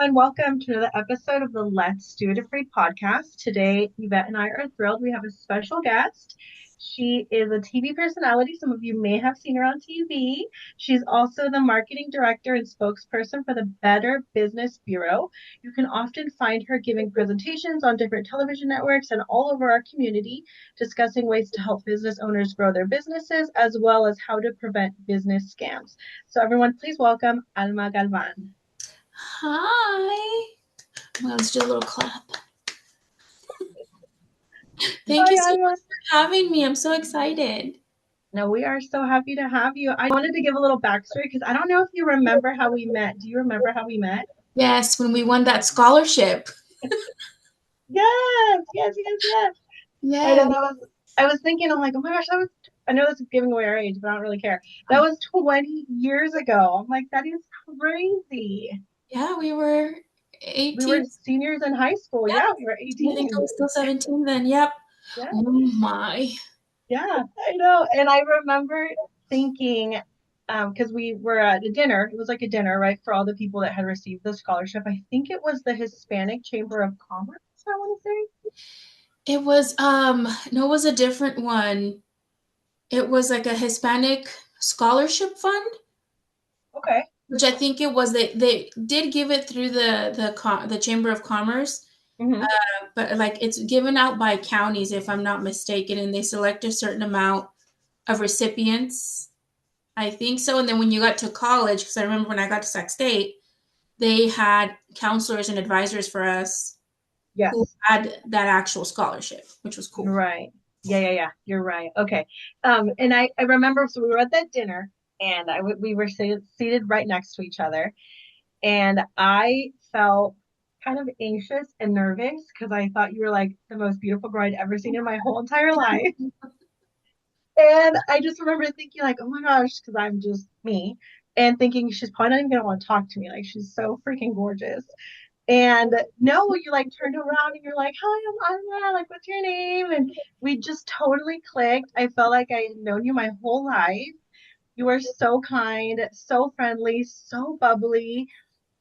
everyone. Welcome to another episode of the Let's Do It Afraid podcast. Today, Yvette and I are thrilled. We have a special guest. She is a TV personality. Some of you may have seen her on TV. She's also the marketing director and spokesperson for the Better Business Bureau. You can often find her giving presentations on different television networks and all over our community, discussing ways to help business owners grow their businesses, as well as how to prevent business scams. So, everyone, please welcome Alma Galvan. Hi. Well, let's do a little clap. Thank Hi, you so Alma. much for having me. I'm so excited. No, we are so happy to have you. I wanted to give a little backstory because I don't know if you remember how we met. Do you remember how we met? Yes, when we won that scholarship. Yes, yes, yes, yes. I Yes. know I was thinking, I'm like, oh my gosh, I know this is giving away our age, but I don't really care. That was 20 years ago. I'm like, that is crazy. Yeah, we were We 18. were seniors in high school. Yep. Yeah, we were I think I 18. was still 17 then. Yep. Yeah, Oh my. yeah, I know. And I remember thinking, because we were at a dinner, it was like a dinner, right, for all the people that had received the scholarship. I think it was the Hispanic Chamber of Commerce, I want to say. It was no, it was a different one. It was like a Hispanic scholarship fund, Okay. which I think it was they did give it through the Chamber of Commerce. Hmm. But like it's given out by counties, if I'm not mistaken, and they select a certain amount of recipients. I think so. And then when you got to college, because I remember when I got to Sac State, they had counselors and advisors for us who Yes. had that actual scholarship, which was You're cool. right. Yeah, yeah, yeah. You're right. Okay. And I remember, so we were at that dinner, and we were seated right next to each other, and I felt kind of anxious and nervous because I thought you were like the most beautiful girl I'd ever seen in my whole entire life. And I just remember thinking like, oh my gosh, because I'm just me, and thinking she's probably not even gonna want to talk to me. Like she's so freaking gorgeous. And no, you like turned around and you're like, hi, I'm Anna. Like, what's your name? And we just totally clicked. I felt like I had known you my whole life. You were so kind, so friendly, so bubbly.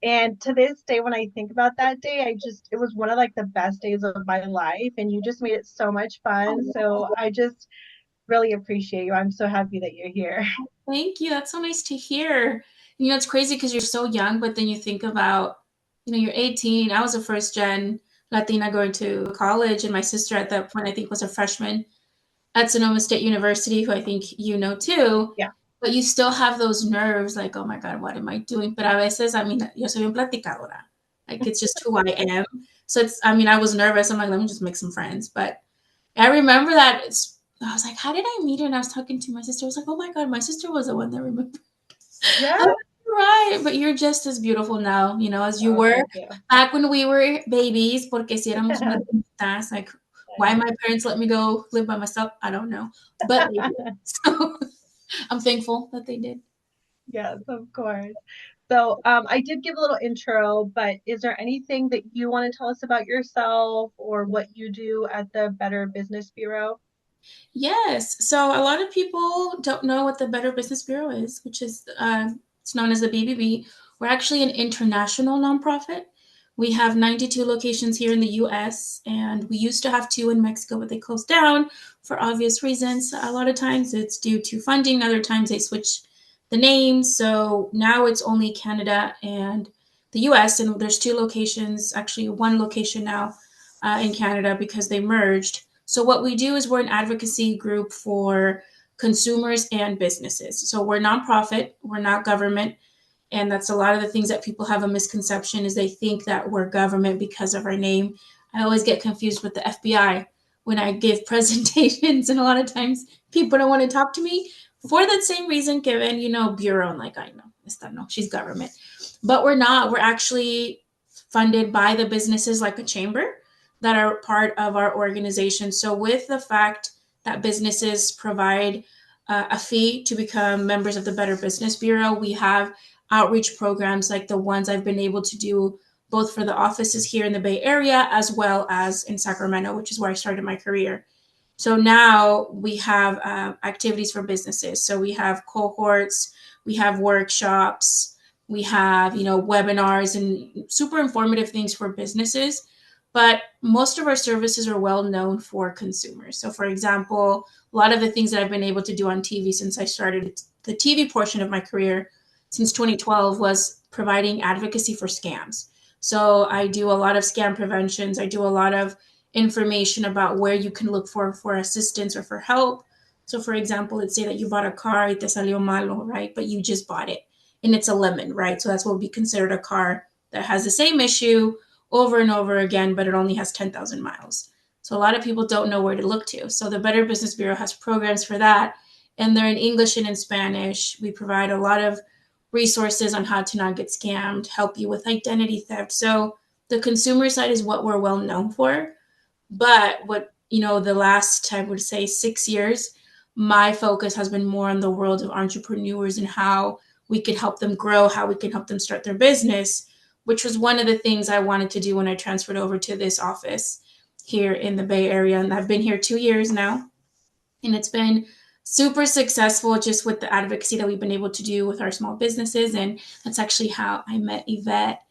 And to this day, when I think about that day, it was one of like the best days of my life. And you just made it so much fun. So I just really appreciate you. I'm so happy that you're here. Thank you. That's so nice to hear. You know, it's crazy because you're so young, but then you think about, you're 18. I was a first gen Latina going to college, and my sister at that point, I think, was a freshman at Sonoma State University, who I think you know too. Yeah. But you still have those nerves, like, oh my God, what am I doing? But a veces, I mean, yo soy bien platicadora. Like, it's just who I am. So I was nervous. I'm like, let me just make some friends. But I remember that I was like, how did I meet her? And I was talking to my sister. I was like, oh my God, my sister was the one that remembered. Yeah. I'm like, right. But you're just as beautiful now, as you Oh, were thank you. back when we were babies. Porque si éramos unas bonitas, like, why my parents let me go live by myself, I don't know. But they did. So I'm thankful that they did. Yes, of course. So, I did give a little intro, but is there anything that you want to tell us about yourself or what you do at the Better Business Bureau? Yes. So a lot of people don't know what the Better Business Bureau is, which is it's known as the BBB. We're actually an international nonprofit. We have 92 locations here in the U.S., and we used to have two in Mexico, but they closed down for obvious reasons. A lot of times it's due to funding. Other times they switch the name. So now it's only Canada and the U.S., and there's two locations, actually one location now in Canada because they merged. So what we do is we're an advocacy group for consumers and businesses. So we're nonprofit, we're not government, and that's a lot of the things that people have a misconception is they think that we're government because of our name. I always get confused with the FBI when I give presentations, and a lot of times people don't want to talk to me for that same reason, given, bureau, and like, I know, esta no, she's government. But we're not. We're actually funded by the businesses like a chamber that are part of our organization. So, with the fact that businesses provide a fee to become members of the Better Business Bureau, we have outreach programs like the ones I've been able to do both for the offices here in the Bay Area as well as in Sacramento, which is where I started my career. So now we have activities for businesses. So we have cohorts, we have workshops, We have, webinars and super informative things for businesses. But most of our services are well known for consumers. So, for example, a lot of the things that I've been able to do on TV since I started the TV portion of my career since 2012 was providing advocacy for scams. So, I do a lot of scam preventions. I do a lot of information about where you can look for assistance or for help. So, for example, let's say that you bought a car, y te salió malo, right? But you just bought it and it's a lemon, right? So that's what would be considered a car that has the same issue over and over again, but it only has 10,000 miles. So a lot of people don't know where to look to. So the Better Business Bureau has programs for that, and they're in English and in Spanish. We provide a lot of resources on how to not get scammed, help you with identity theft. So the consumer side is what we're well known for. But what, the last, I would say, 6 years, my focus has been more on the world of entrepreneurs and how we could help them grow, how we can help them start their business, which was one of the things I wanted to do when I transferred over to this office here in the Bay Area. And I've been here 2 years now, and it's been super successful just with the advocacy that we've been able to do with our small businesses. And that's actually how I met Yvette.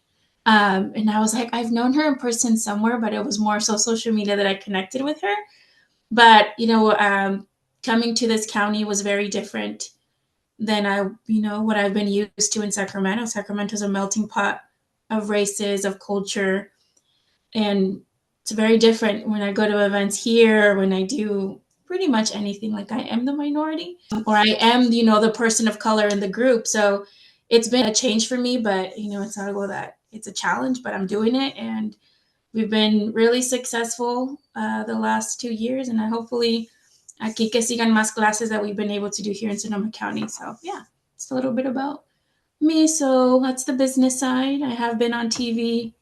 And I was like, I've known her in person somewhere, but it was more so social media that I connected with her. But, coming to this county was very different than what I've been used to in Sacramento. Sacramento's a melting pot of races, of culture, and it's very different when I go to events here, when I do pretty much anything. Like, I am the minority, or I am, the person of color in the group. So it's been a change for me, but it's algo that it's a challenge, but I'm doing it, and we've been really successful the last 2 years, and I hopefully aquí que sigan más clases that we've been able to do here in Sonoma County. So yeah, it's a little bit about me. So that's the business side. I have been on TV,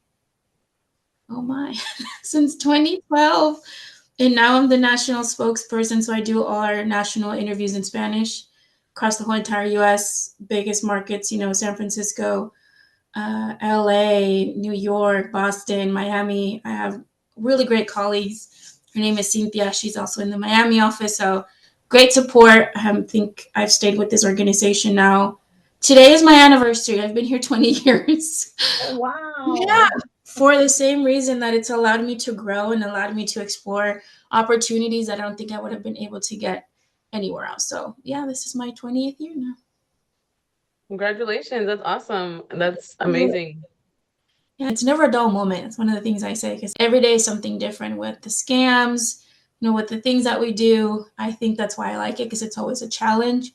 oh my, since 2012. And now I'm the national spokesperson. So I do all our national interviews in Spanish across the whole entire US, biggest markets, San Francisco, LA, New York, Boston, Miami. I have really great colleagues. Her name is Cynthia. She's also in the Miami office. So great support. I think I've stayed with this organization now. Today is my anniversary. I've been here 20 years. Oh, Yeah, wow. for the same reason that it's allowed me to grow and allowed me to explore opportunities that I don't think I would have been able to get anywhere else. So yeah, this is my 20th year now. Congratulations. That's awesome. That's amazing. Yeah, it's never a dull moment. It's one of the things I say because every day is something different with the scams, with the things that we do. I think that's why I like it because it's always a challenge.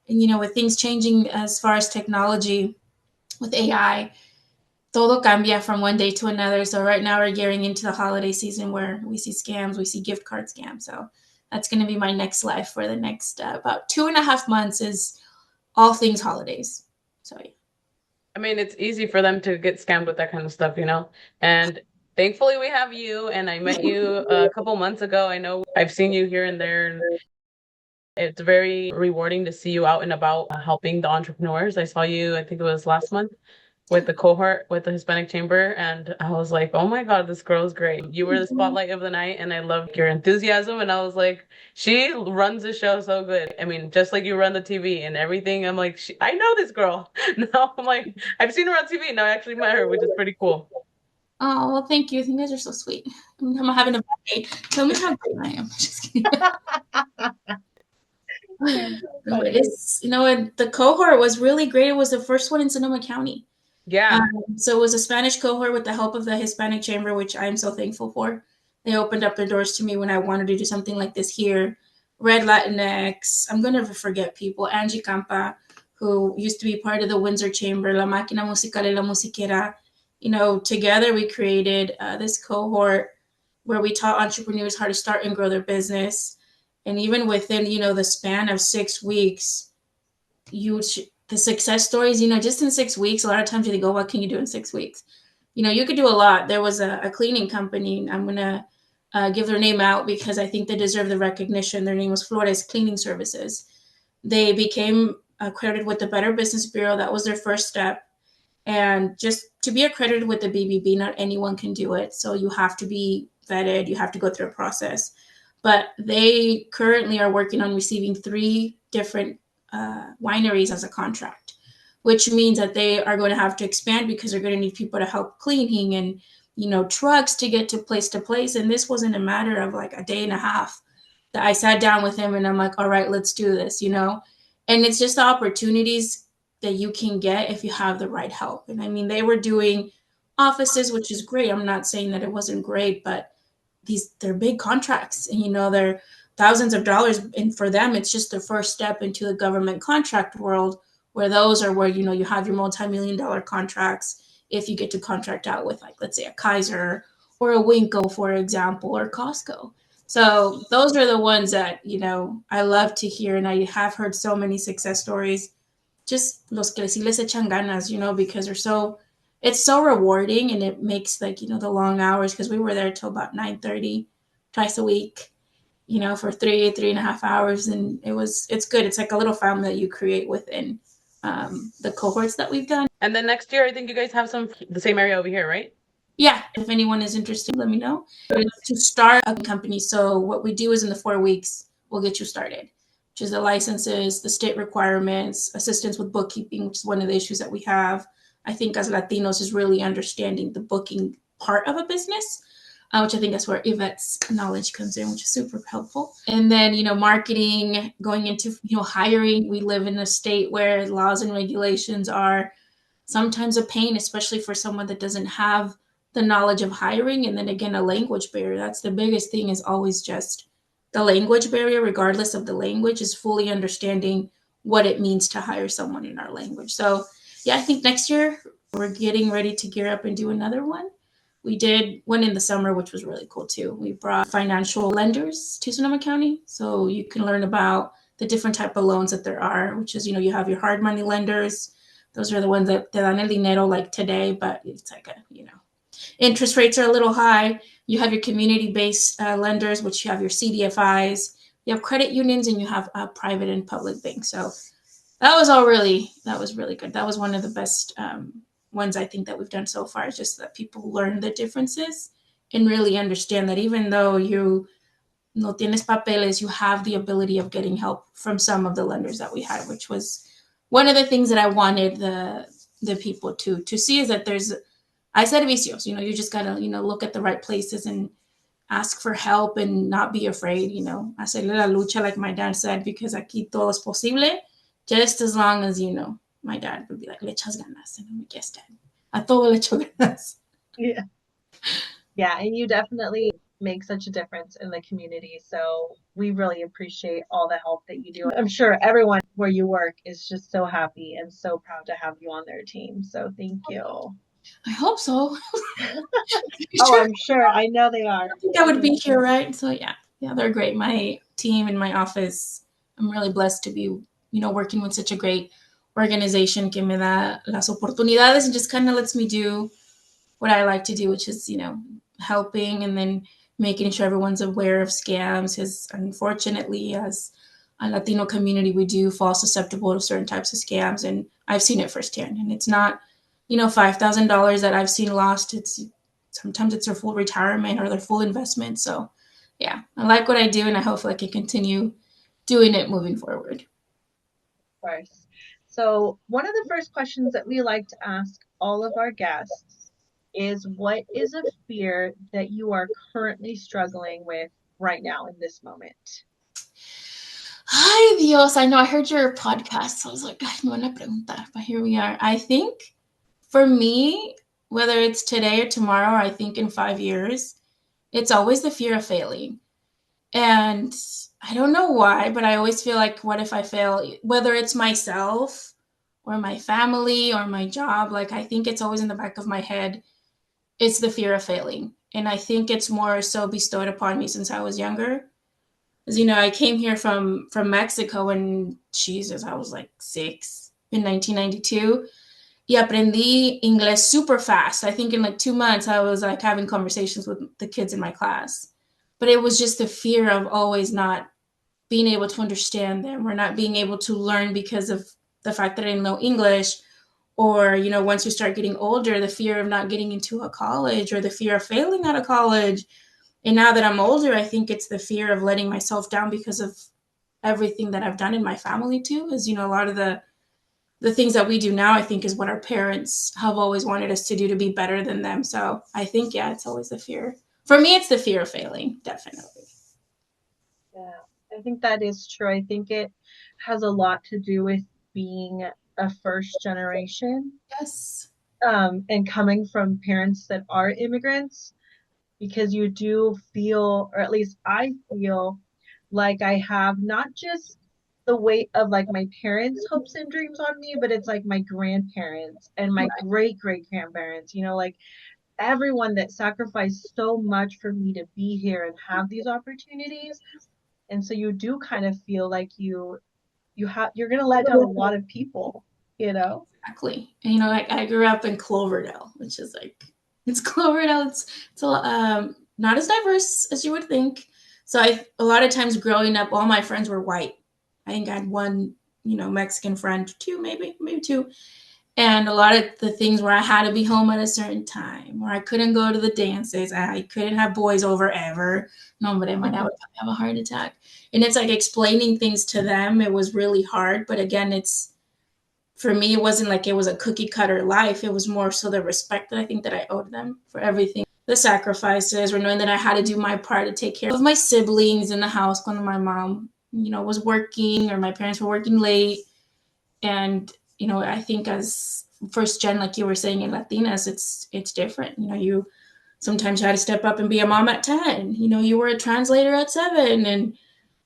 And, with things changing as far as technology, with AI, todo cambia from one day to another. So right now we're gearing into the holiday season where we see scams, we see gift card scams. So that's going to be my next life for the next about 2.5 months is all things holidays. So yeah. I mean, it's easy for them to get scammed with that kind of stuff, you know? And thankfully we have you, and I met you a couple months ago. I know I've seen you here and there, and it's very rewarding to see you out and about helping the entrepreneurs. I saw you, I think it was last month, with the cohort with the Hispanic Chamber, and I was like, oh my God, this girl is great. You were the spotlight of the night, and I loved your enthusiasm, and I was like, she runs the show so good. I mean, just like you run the TV and everything. I'm like, I know this girl. Now I'm like, I've seen her on TV, now I actually met her, which is pretty cool. Oh, well, thank you. You guys are so sweet. I'm having a bad day. Tell me how great I am. Just kidding. You're so No, funny. the cohort was really great. It was the first one in Sonoma County. Yeah. So it was a Spanish cohort with the help of the Hispanic Chamber, which I'm so thankful for. They opened up their doors to me when I wanted to do something like this here. Red Latinx, I'm going to forget people. Angie Campa, who used to be part of the Windsor Chamber, La Máquina Musical y La Musiquera. Together we created this cohort where we taught entrepreneurs how to start and grow their business. And even within, the span of 6 weeks, the success stories, just in 6 weeks, a lot of times you think, oh, what can you do in 6 weeks? You could do a lot. There was a cleaning company. I'm going to give their name out because I think they deserve the recognition. Their name was Flores Cleaning Services. They became accredited with the Better Business Bureau. That was their first step. And just to be accredited with the BBB, not anyone can do it. So you have to be vetted. You have to go through a process. But they currently are working on receiving 3 different wineries as a contract, which means that they are going to have to expand because they're going to need people to help cleaning and, trucks to get to place. And this wasn't a matter of like a day and a half that I sat down with him and I'm like, all right, let's do this, And it's just the opportunities that you can get if you have the right help. And I mean, they were doing offices, which is great. I'm not saying that it wasn't great, but they're big contracts and, they're thousands of dollars. And for them, it's just the first step into the government contract world, where those are where, you have your multi-million-dollar contracts. If you get to contract out with, like, let's say a Kaiser or a Winco, for example, or Costco. So those are the ones that, I love to hear. And I have heard so many success stories, just los que sí les echan ganas, because it's so rewarding, and it makes, like, the long hours, because we were there till about 9:30 twice a week, for 3.5 hours. And it's good. It's like a little family that you create within the cohorts that we've done. And then next year, I think you guys have the same area over here, right? Yeah, if anyone is interested, let me know. It's to start a company. So what we do is in the 4 weeks, we'll get you started, which is the licenses, the state requirements, assistance with bookkeeping, which is one of the issues that we have. I think as Latinos is really understanding the booking part of a business, which I think that's where Yvette's knowledge comes in, which is super helpful. And then, marketing, going into, hiring. We live in a state where laws and regulations are sometimes a pain, especially for someone that doesn't have the knowledge of hiring. And then again, a language barrier. That's the biggest thing, is always just the language barrier, regardless of the language, is fully understanding what it means to hire someone in our language. So yeah, I think next year we're getting ready to gear up and do another one. We did one in the summer, which was really cool too. We brought financial lenders to Sonoma County, so you can learn about the different type of loans that there are, which is, you have your hard money lenders. Those are the ones that te dan el dinero like today, but it's like interest rates are a little high. You have your community-based lenders, which you have your CDFIs. You have credit unions, and you have private and public banks. So that was really good. That was one of the best ones I think that we've done so far, is just that people learn the differences and really understand that even though you no tienes papeles, you have the ability of getting help from some of the lenders that we had, which was one of the things that I wanted the people to see, is that there's, I said vicios, you just gotta, look at the right places and ask for help and not be afraid, hacerle la lucha, like my dad said, because aquí todo es posible, just as long as, my dad would be like, le echas ganas, and I'm like, yes, dad, a todo le echo ganas. Yeah. Yeah, and you definitely make such a difference in the community. So we really appreciate all the help that you do. I'm sure everyone where you work is just so happy and so proud to have you on their team. So thank you. I hope so. Oh, I'm sure. I know they are. I think I would be here, right? So yeah, they're great. My team in my office, I'm really blessed to be, working with such a great organization que me da las oportunidades and just kind of lets me do what I like to do, which is, helping and then making sure everyone's aware of scams. Because unfortunately, as a Latino community, we do fall susceptible to certain types of scams, and I've seen it firsthand. And it's not, $5,000 that I've seen lost. Sometimes it's their full retirement or their full investment. So yeah, I like what I do, and I hope I can continue doing it moving forward. Of course. So one of the first questions that we like to ask all of our guests is, what is a fear that you are currently struggling with right now in this moment? Ay, Dios. I know I heard your podcast. So I was like, ay, me van a preguntar, but here we are. I think for me, whether it's today or tomorrow, or I think in 5 years, it's always the fear of failing. And I don't know why, but I always feel like, what if I fail? Whether it's myself or my family or my job, like, I think it's always in the back of my head. It's the fear of failing. And I think it's more so bestowed upon me since I was younger. Because, I came here from Mexico when, Jesus, I was like 6 in 1992. Y aprendí inglés super fast. I think in like 2 months, I was like having conversations with the kids in my class. But it was just the fear of always not being able to understand them, or not being able to learn because of the fact that I didn't know English. Or, once you start getting older, the fear of not getting into a college, or the fear of failing out of college. And now that I'm older, I think it's the fear of letting myself down because of everything that I've done in my family too, is, a lot of the the things that we do now, I think, is what our parents have always wanted us to do to be better than them. So I think, yeah, it's always the fear. For me, it's the fear of failing, definitely. Yeah, I think that is true. I think it has a lot to do with being a first generation, Yes. and coming from parents that are immigrants, because you do feel, or at least I feel, like I have not just the weight of like my parents' hopes and dreams on me, but it's like my grandparents and my Right. great great grandparents, like everyone that sacrificed so much for me to be here and have these opportunities. And so you do kind of feel like you're gonna let down a lot of people, you know? Exactly. And, you know, I grew up in Cloverdale, which is like, it's Cloverdale. It's not as diverse as you would think. So a lot of times growing up, all my friends were white. I think I had one, Mexican friend, two, maybe two. And a lot of the things where I had to be home at a certain time, or I couldn't go to the dances, I couldn't have boys over ever. Nobody, my dad would have a heart attack. And it's like explaining things to them. It was really hard. But again, for me, it wasn't like it was a cookie cutter life. It was more so the respect that I think that I owed them for everything. The sacrifices, or knowing that I had to do my part to take care of my siblings in the house when my mom, was working, or my parents were working late. And, I think as first gen, like you were saying, in Latinas, it's different. You sometimes you had to step up and be a mom at 10. You were a translator at 7. And,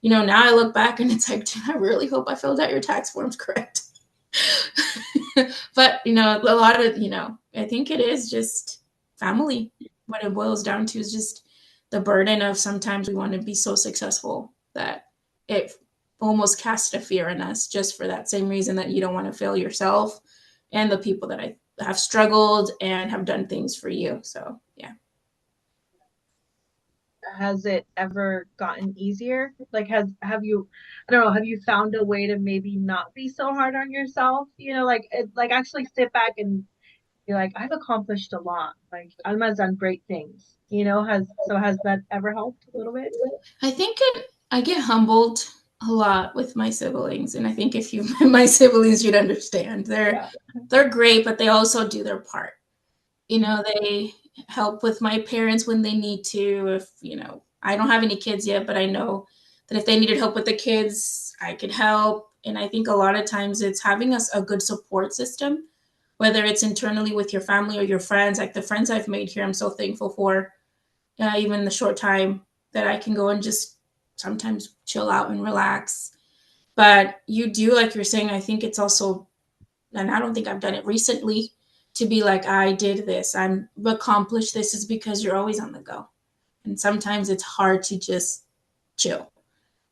now I look back and it's like, dude, I really hope I filled out your tax forms correct. But a lot of I think it is just family. What it boils down to is just the burden of, sometimes we want to be so successful that it almost casts a fear in us, just for that same reason that you don't want to fail yourself and the people that I have struggled and have done things for you. So yeah. Has it ever gotten easier? Like, have you, I don't know, have you found a way to maybe not be so hard on yourself? Like actually sit back and be like, I've accomplished a lot. Like, Alma's done great things. Has that ever helped a little bit? I think I get humbled a lot with my siblings, and I think if you met my siblings, you'd understand. Yeah. They're great, but they also do their part. They help with my parents when they need to. If I don't have any kids yet, but I know that if they needed help with the kids, I could help. And I think a lot of times it's having a good support system, whether it's internally with your family or your friends. Like the friends I've made here, I'm so thankful for. Even the short time that I can go and just sometimes chill out and relax. But you do, like you're saying, I think it's also, and I don't think I've done it recently, to be like, I did this, I'm accomplished this, is because you're always on the go. And sometimes it's hard to just chill,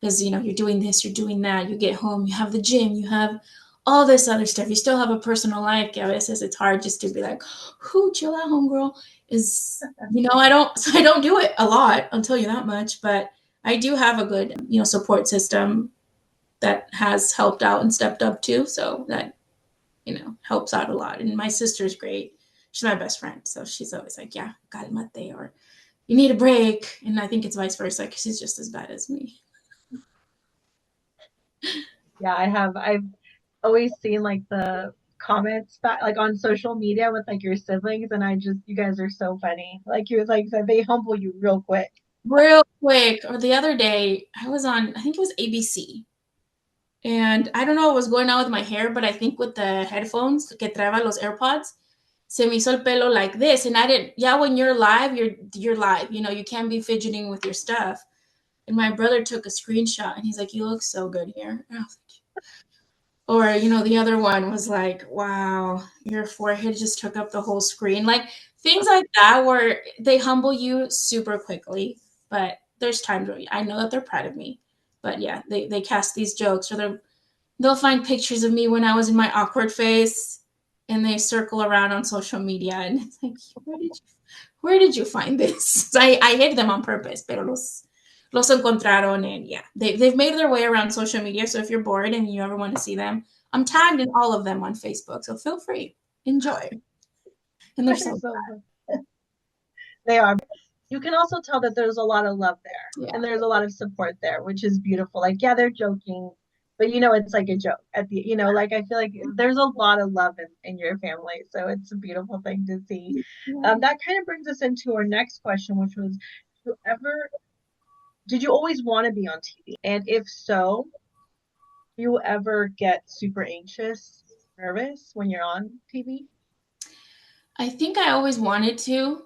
because you're doing this, you're doing that, you get home, you have the gym, you have all this other stuff, you still have a personal life. A veces it's hard just to be like, who, chill out, homegirl. Is I don't do it a lot, I'll tell you that much. But I do have a good support system that has helped out and stepped up too, so that helps out a lot. And my sister's great. She's my best friend, so she's always like, yeah, calmate, or you need a break. And I think it's vice versa, because she's just as bad as me. Yeah, I've always seen like the comments back, like on social media with like your siblings, and you guys are so funny. Like you like said, they humble you real quick. Real quick, or the other day, I was on, I think it was ABC. And I don't know what was going on with my hair, but I think with the headphones, que traba los AirPods, se me hizo el pelo like this. And I didn't, yeah, when you're live, you're live. You can't be fidgeting with your stuff. And my brother took a screenshot and he's like, you look so good here. Or, the other one was like, wow, your forehead just took up the whole screen. Like things like that, where they humble you super quickly. But there's times where I know that they're proud of me. But yeah, they cast these jokes, or they'll find pictures of me when I was in my awkward phase, and they circle around on social media. And it's like, where did you find this? I hid them on purpose, pero los encontraron. And yeah, they've made their way around social media. So if you're bored and you ever want to see them, I'm tagged in all of them on Facebook. So feel free, enjoy. And they're so They are. You can also tell that there's a lot of love there, yeah. and there's a lot of support there, which is beautiful. Like, yeah, they're joking, but it's like a joke at the, like I feel like there's a lot of love in your family. So it's a beautiful thing to see. That kind of brings us into our next question, which was, did you ever, did you always want to be on TV? And if so, do you ever get super anxious, nervous when you're on TV? I think I always wanted to.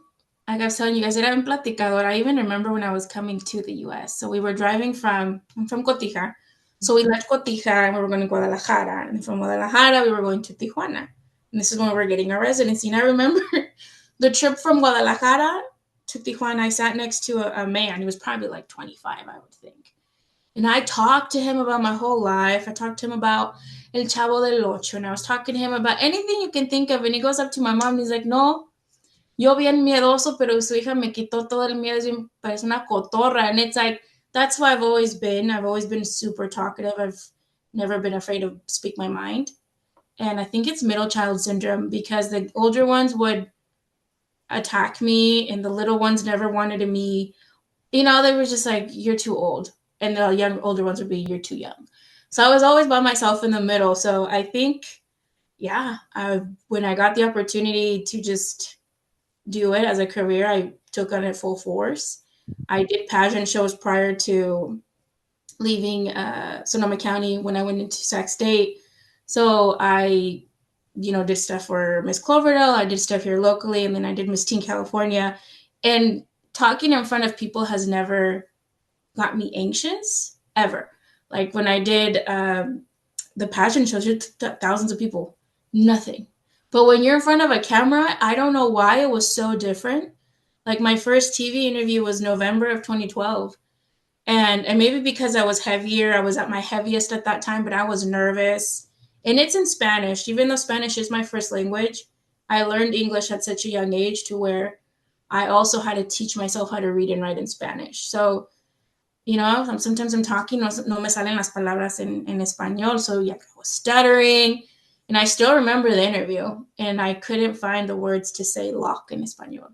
Like I was telling you guys, era bien platicador. I even remember when I was coming to the US. So we were driving I'm from Cotija. So we left Cotija and we were going to Guadalajara. And from Guadalajara, we were going to Tijuana. And this is when we were getting our residency. And I remember the trip from Guadalajara to Tijuana, I sat next to a man. He was probably like 25, I would think. And I talked to him about my whole life. I talked to him about El Chavo del Ocho. And I was talking to him about anything you can think of. And he goes up to my mom and he's like, no, yo bien miedoso, pero su hija me quitó todo el miedo. Parece una cotorra. And it's like, that's why I've always been. I've always been super talkative. I've never been afraid to speak my mind. And I think it's middle child syndrome because the older ones would attack me and the little ones never wanted to me. They were just like, you're too old. And the older ones would be, you're too young. So I was always by myself in the middle. So I think, yeah, when I got the opportunity to just do it as a career, I took on it full force. I did pageant shows prior to leaving Sonoma County when I went into Sac State. So I, did stuff for Miss Cloverdale. I did stuff here locally, and then I did Miss Teen California. And talking in front of people has never got me anxious, ever. Like when I did the pageant shows, thousands of people, nothing. But when you're in front of a camera, I don't know why it was so different. Like my first TV interview was November of 2012. And maybe because I was heavier, I was at my heaviest at that time, but I was nervous. And it's in Spanish. Even though Spanish is my first language, I learned English at such a young age to where I also had to teach myself how to read and write in Spanish. So, sometimes I'm talking, no me salen las palabras en español. So yeah, I was stuttering. And I still remember the interview, and I couldn't find the words to say lock in español.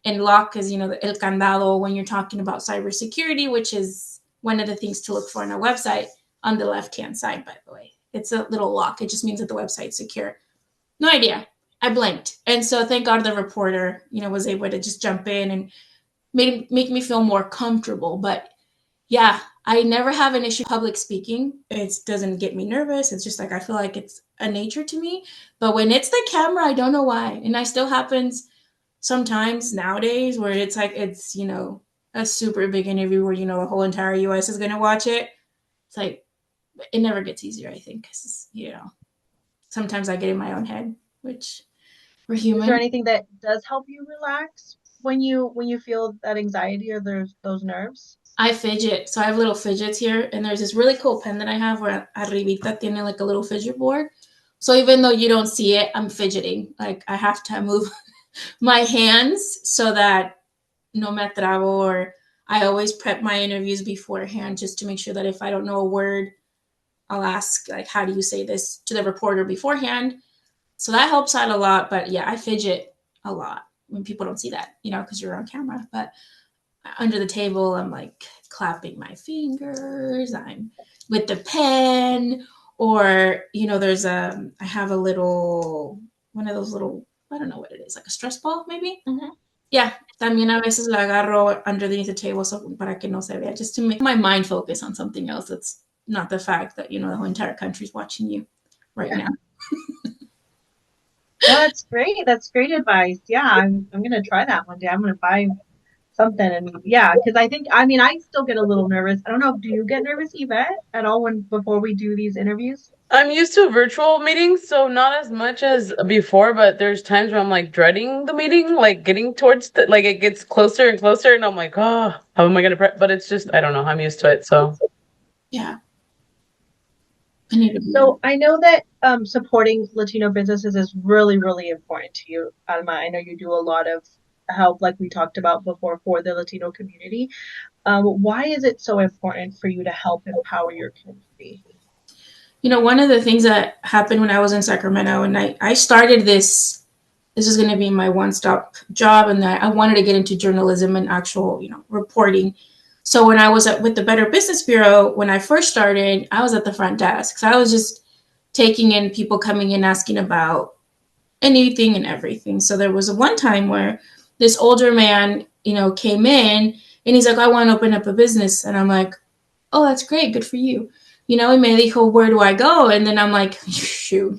And lock is, el candado when you're talking about cybersecurity, which is one of the things to look for on a website on the left-hand side, by the way. It's a little lock. It just means that the website's secure. No idea. I blanked. And so thank God the reporter, was able to just jump in and make me feel more comfortable. But yeah, I never have an issue public speaking. It doesn't get me nervous. It's just like I feel like it's a nature to me. But when it's the camera, I don't know why. And that still happens sometimes nowadays where it's like it's, a super big interview where, the whole entire US is going to watch it. It's like it never gets easier, I think, because, sometimes I get in my own head, which we're human. Is there anything that does help you relax when you feel that anxiety or those nerves? I fidget. So I have little fidgets here, and there's this really cool pen that I have where arribita tiene like a little fidget board. So even though you don't see it, I'm fidgeting. Like I have to move my hands so that no me trabo, or I always prep my interviews beforehand just to make sure that if I don't know a word, I'll ask, like, how do you say this to the reporter beforehand? So that helps out a lot. But yeah, I fidget a lot when people don't see that, because you're on camera. But under the table, I'm like clapping my fingers. I'm with the pen, or, I have a little, one of those little, I don't know what it is, like a stress ball, maybe? Mm-hmm. Yeah, también a veces la agarro underneath the table so para que no se vea, just to make my mind focus on something else that's not the fact that, the whole entire country's watching you right now. Well, that's great. That's great advice. Yeah, I'm gonna try that one day. I'm gonna buy something, and yeah, because I still get a little nervous. I don't know. Do you get nervous, Yvette, at all before we do these interviews? I'm used to virtual meetings, so not as much as before, but there's times where I'm like dreading the meeting, like getting towards like it gets closer and closer, and I'm like, oh, how am I gonna prep? But it's just, I don't know, I'm used to it, so. Yeah. So I know that supporting Latino businesses is really, really important to you, Alma. I know you do a lot of help, like we talked about before, for the Latino community. Why is it so important for you to help empower your community? One of the things that happened when I was in Sacramento, and I started this is going to be my one-stop job, and I wanted to get into journalism and actual, reporting. So when I was with the Better Business Bureau, when I first started, I was at the front desk. So I was just taking in people coming in asking about anything and everything. So there was one time where this older man, came in and he's like, I want to open up a business. And I'm like, oh, that's great. Good for you. And me dijo, where do I go? And then I'm like, shoot,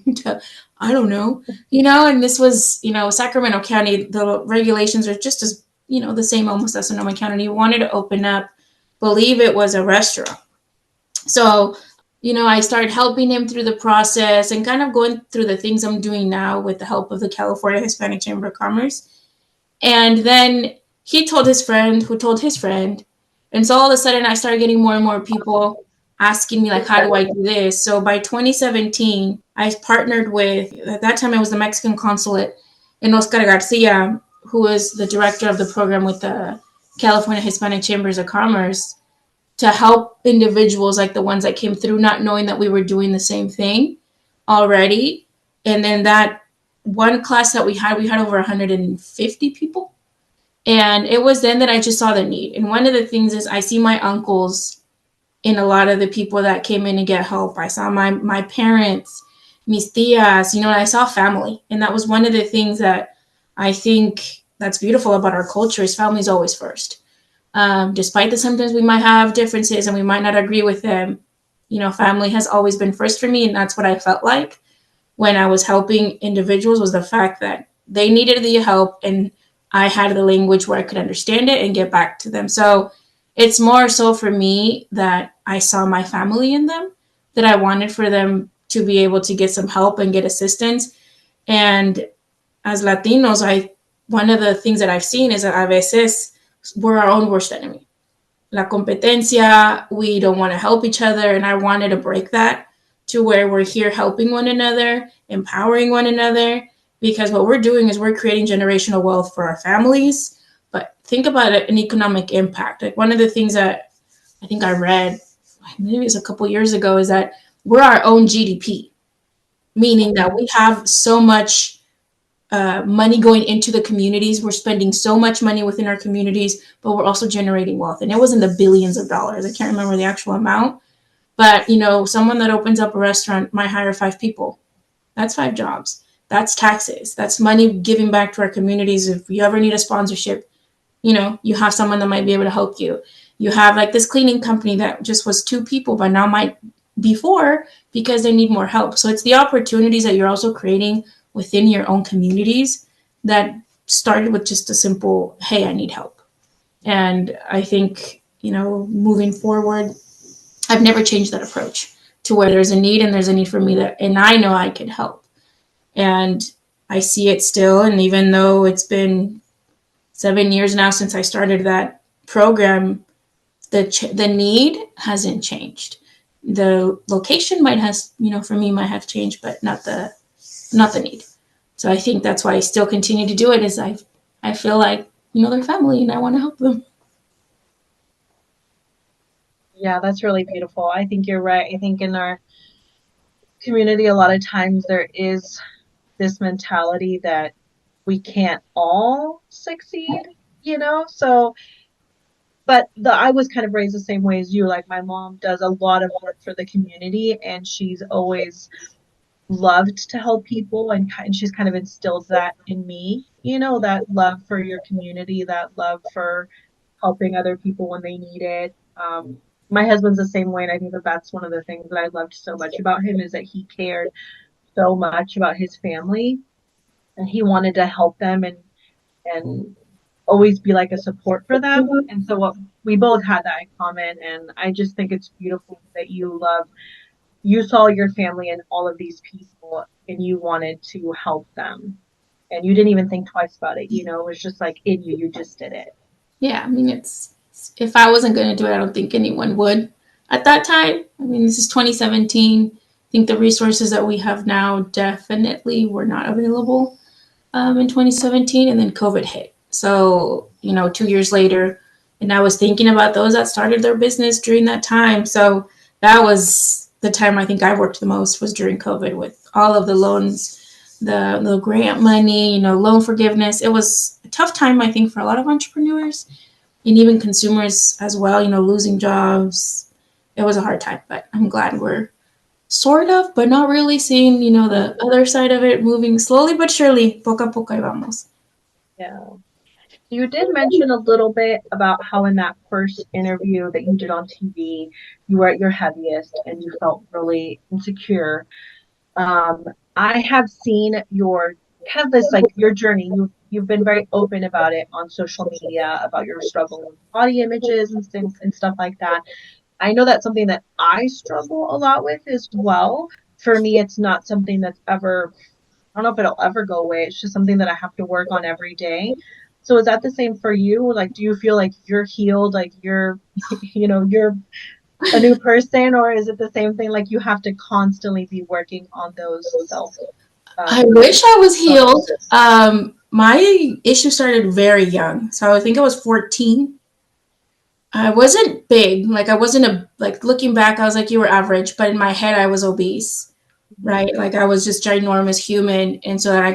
I don't know. And this was, Sacramento County, the regulations are just as, the same almost as Sonoma County. He wanted to open up, believe it was a restaurant. So, I started helping him through the process and kind of going through the things I'm doing now with the help of the California Hispanic Chamber of Commerce. And then he told his friend who told his friend. And so all of a sudden I started getting more and more people asking me, like, how do I do this? So by 2017, I partnered with, at that time it was the Mexican consulate in Oscar Garcia, who is the director of the program with the California Hispanic Chambers of Commerce, to help individuals like the ones that came through, not knowing that we were doing the same thing already. And then that one class that we had over 150 people. And it was then that I just saw the need. And one of the things is I see my uncles in a lot of the people that came in to get help. I saw my parents, mis tias, I saw family. And that was one of the things that I think that's beautiful about our culture is family is always first. Despite that sometimes we might have differences and we might not agree with them, family has always been first for me. And that's what I felt like when I was helping individuals, was the fact that they needed the help and I had the language where I could understand it and get back to them. So it's more so for me that I saw my family in them, that I wanted for them to be able to get some help and get assistance. And as Latinos, one of the things that I've seen is that a veces we're our own worst enemy. La competencia, we don't want to help each other. And I wanted to break that to where we're here helping one another, empowering one another, because what we're doing is we're creating generational wealth for our families. But think about an economic impact. Like one of the things that I think I read, maybe it was a couple years ago, is that we're our own GDP, meaning that we have so much money going into the communities. We're spending so much money within our communities, but we're also generating wealth. And it was in the billions of dollars. I can't remember the actual amount. But, someone that opens up a restaurant might hire 5 people. That's 5 jobs. That's taxes. That's money giving back to our communities. If you ever need a sponsorship, you have someone that might be able to help you. You have like this cleaning company that just was 2 people, but now might be 4 because they need more help. So it's the opportunities that you're also creating within your own communities that started with just a simple, hey, I need help. And I think, moving forward, I've never changed that approach to where there's a need and there's a need for me and I know I can help. And I see it still. And even though it's been 7 years now since I started that program, the need hasn't changed. The location might for me might have changed, but not the need. So I think that's why I still continue to do it, is I feel like, they're family and I want to help them. Yeah, that's really beautiful. I think you're right. I think in our community, a lot of times there is this mentality that we can't all succeed, So, but I was kind of raised the same way as you. Like my mom does a lot of work for the community, and she's always loved to help people, and she's kind of instilled that in me. That love for your community, that love for helping other people when they need it. My husband's the same way, and I think that that's one of the things that I loved so much about him, is that he cared so much about his family, and he wanted to help them and always be like a support for them. And so we both had that in common, and I just think it's beautiful that you saw your family and all of these people and you wanted to help them, and you didn't even think twice about it. It was just like in you just did it. Yeah, I mean, it's if I wasn't going to do it, I don't think anyone would at that time. I mean, this is 2017. I think the resources that we have now definitely were not available in 2017, and then COVID hit. So, 2 years later, and I was thinking about those that started their business during that time. So that was the time I think I worked the most, was during COVID, with all of the loans, the grant money, loan forgiveness. It was a tough time, I think, for a lot of entrepreneurs. and even consumers as well, losing jobs. It was a hard time, but I'm glad we're sort of, but not really seeing, the other side of it moving slowly but surely. Poco a poco ahí vamos. Yeah. You did mention a little bit about how in that first interview that you did on TV, you were at your heaviest and you felt really insecure. Um, I have seen your kind of this like your journey. You've been very open about it on social media about your struggle with body images and things and stuff like that. I know that's something that I struggle a lot with as well. For me, it's not something that's ever, I don't know if it'll ever go away. It's just something that I have to work on every day. So is that the same for you? Like, do you feel like you're healed, like you're, you're a new person, or is it the same thing? Like you have to constantly be working on those self. I Um, wish I was healed. My issue started very young. So I think I was 14. I wasn't big. Like I wasn't like looking back, I was like, you were average, but in my head I was obese, right? Like I was just ginormous human. And so I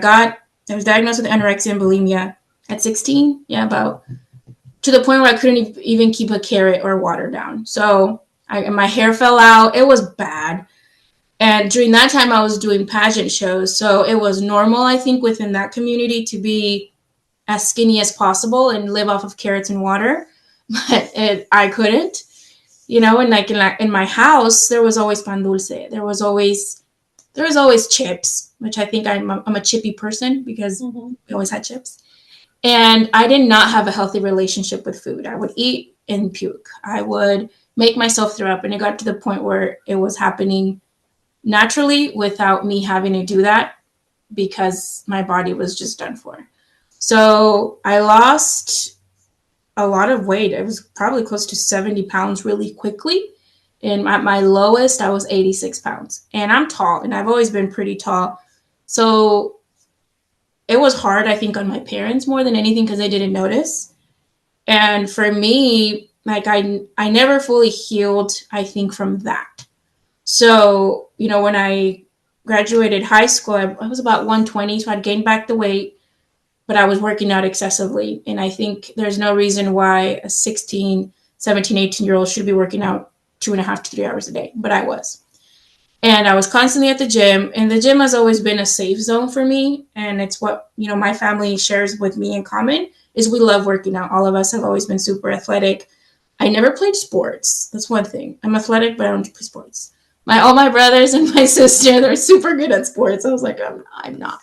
was diagnosed with anorexia and bulimia at 16. Yeah, about to the point where I couldn't even keep a carrot or water down. So my hair fell out. It was bad. And during that time, I was doing pageant shows. So it was normal, I think, within that community to be as skinny as possible and live off of carrots and water. But I couldn't, and like in my house, there was always pan dulce. There was always chips, which I think I'm a chippy person because we always had chips. And I did not have a healthy relationship with food. I would eat and puke. I would make myself throw up. And it got to the point where it was happening naturally without me having to do that because my body was just done for. So I lost a lot of weight. It was probably close to 70 pounds really quickly. And at my lowest, I was 86 pounds. And I'm tall, and I've always been pretty tall. So it was hard, I think, on my parents more than anything because they didn't notice. And for me, like I never fully healed, I think, from that. So, when I graduated high school, I was about 120, so I'd gained back the weight, but I was working out excessively. And I think there's no reason why a 16, 17, 18-year-old should be working out 2.5 to 3 hours a day, but I was. And I was constantly at the gym, and the gym has always been a safe zone for me. And it's what, my family shares with me in common is we love working out. All of us have always been super athletic. I never played sports. That's one thing. I'm athletic, but I don't play sports. All my brothers and my sister, they're super good at sports. I was like, I'm not.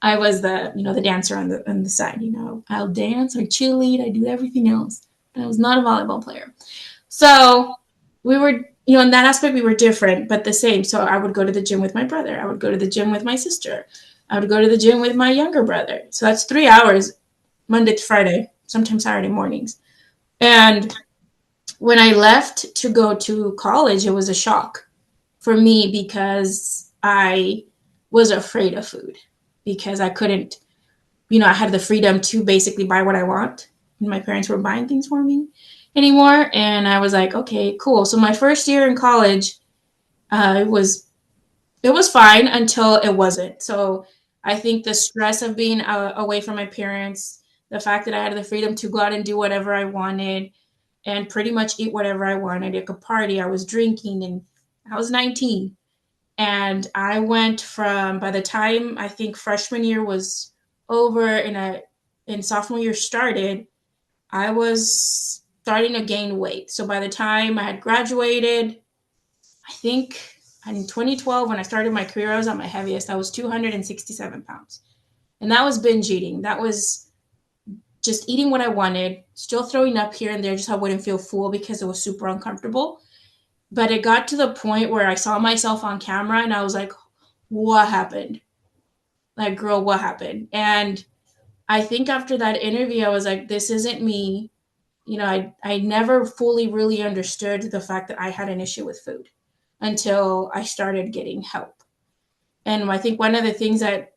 I was the dancer on the side. I'll dance, I cheerlead, I do everything else. And I was not a volleyball player. So we were, in that aspect, we were different, but the same. So I would go to the gym with my brother. I would go to the gym with my sister. I would go to the gym with my younger brother. So that's 3 hours, Monday to Friday, sometimes Saturday mornings. And when I left to go to college, it was a shock for me because I was afraid of food because I couldn't, I had the freedom to basically buy what I want. And my parents were buying things for me anymore. And I was like, okay, cool. So my first year in college, it was fine until it wasn't. So I think the stress of being away from my parents, the fact that I had the freedom to go out and do whatever I wanted and pretty much eat whatever I wanted. I could party. I was drinking, and I was 19. And I went from, by the time I think freshman year was over and sophomore year started, I was starting to gain weight. So by the time I had graduated, I think in 2012, when I started my career, I was at my heaviest. I was 267 pounds. And that was binge eating. That was just eating what I wanted, still throwing up here and there just so I wouldn't feel full because it was super uncomfortable. But it got to the point where I saw myself on camera and I was like, what happened? Like, girl, what happened? And I think after that interview, I was like, this isn't me. I never fully really understood the fact that I had an issue with food until I started getting help. And I think one of the things that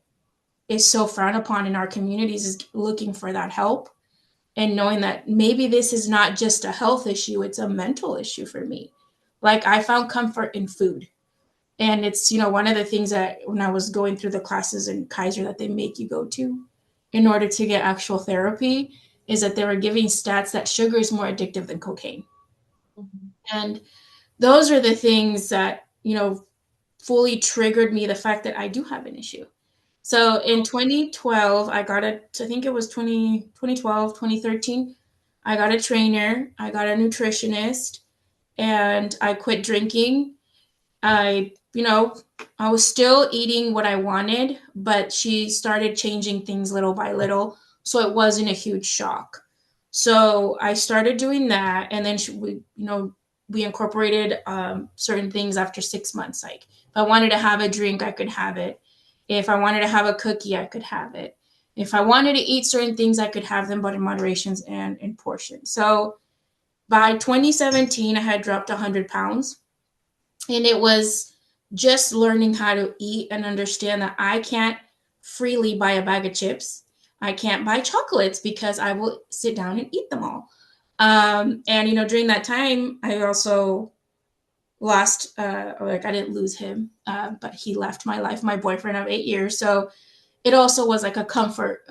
is so frowned upon in our communities is looking for that help and knowing that maybe this is not just a health issue, it's a mental issue for me. Like I found comfort in food. And it's, one of the things that when I was going through the classes in Kaiser that they make you go to in order to get actual therapy, is that they were giving stats that sugar is more addictive than cocaine. Mm-hmm. And those are the things that, fully triggered me, the fact that I do have an issue. So in 2012, I think it was 2012, 2013, I got a trainer, I got a nutritionist, and I quit drinking. I was still eating what I wanted, but she started changing things little by little. So it wasn't a huge shock. So I started doing that. And then we incorporated certain things after 6 months. Like if I wanted to have a drink, I could have it. If I wanted to have a cookie, I could have it. If I wanted to eat certain things, I could have them, but in moderations and in portions. So by 2017, I had dropped 100 pounds. And it was just learning how to eat and understand that I can't freely buy a bag of chips. I can't buy chocolates because I will sit down and eat them all. And, during that time, I also lost, I didn't lose him, but he left my life, my boyfriend of 8 years. So it also was like a comfort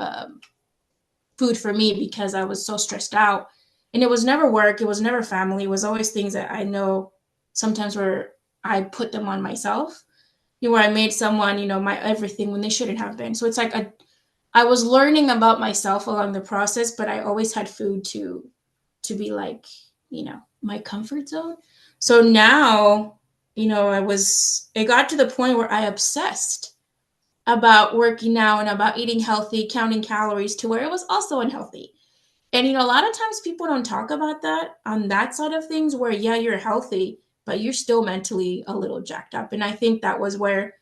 food for me because I was so stressed out. And it was never work. It was never family. It was always things that I know sometimes where I put them on myself, where I made someone, my everything when they shouldn't have been. So it's like I was learning about myself along the process, but I always had food to be like, my comfort zone. So now, it got to the point where I obsessed about working out and about eating healthy, counting calories, to where it was also unhealthy. And, a lot of times people don't talk about that on that side of things where, yeah, you're healthy, but you're still mentally a little jacked up. And I think that was where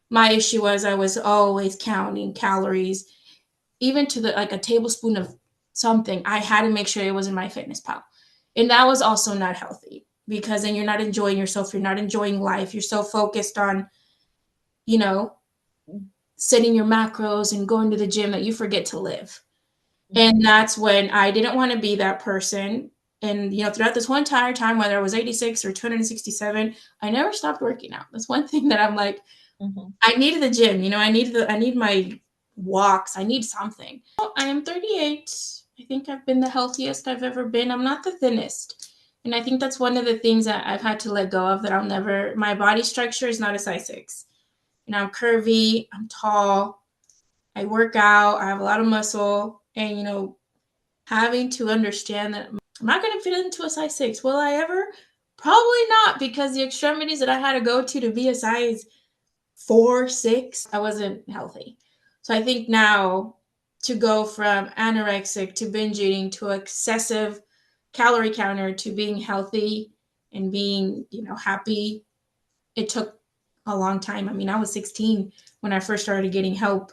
my issue was. I was always counting calories, even to like a tablespoon of something. I had to make sure it was in MyFitnessPal. And that was also not healthy because then you're not enjoying yourself. You're not enjoying life. You're so focused on, setting your macros and going to the gym that you forget to live. And that's when I didn't want to be that person. And, throughout this whole entire time, whether I was 86 or 267, I never stopped working out. That's one thing that I'm like, I needed the gym, I need my walks. I need something. I am 38. I think I've been the healthiest I've ever been. I'm not the thinnest. And I think that's one of the things that I've had to let go of, that my body structure is not a size 6. I'm curvy, I'm tall, I work out, I have a lot of muscle, and, having to understand that I'm not going to fit into a size 6. Will I ever? Probably not, because the extremities that I had to go to be a size 4, 6, I wasn't healthy. So I think now to go from anorexic to binge eating to excessive calorie counter to being healthy and being, happy, it took a long time. I mean, I was 16 when I first started getting help.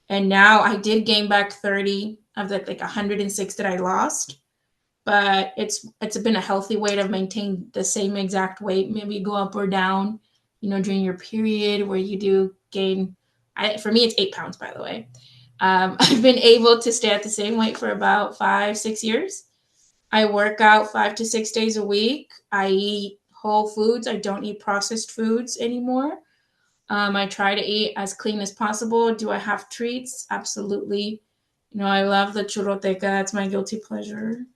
And now I did gain back 30 of the 106 that I lost. But it's been a healthy way to maintain the same exact weight. Maybe go up or down, during your period where you do gain. For me, it's 8 pounds, by the way. I've been able to stay at the same weight for about 5-6 years. I work out 5 to 6 days a week. I eat whole foods. I don't eat processed foods anymore. I try to eat as clean as possible. Do I have treats? Absolutely. I love the churroteca. That's my guilty pleasure.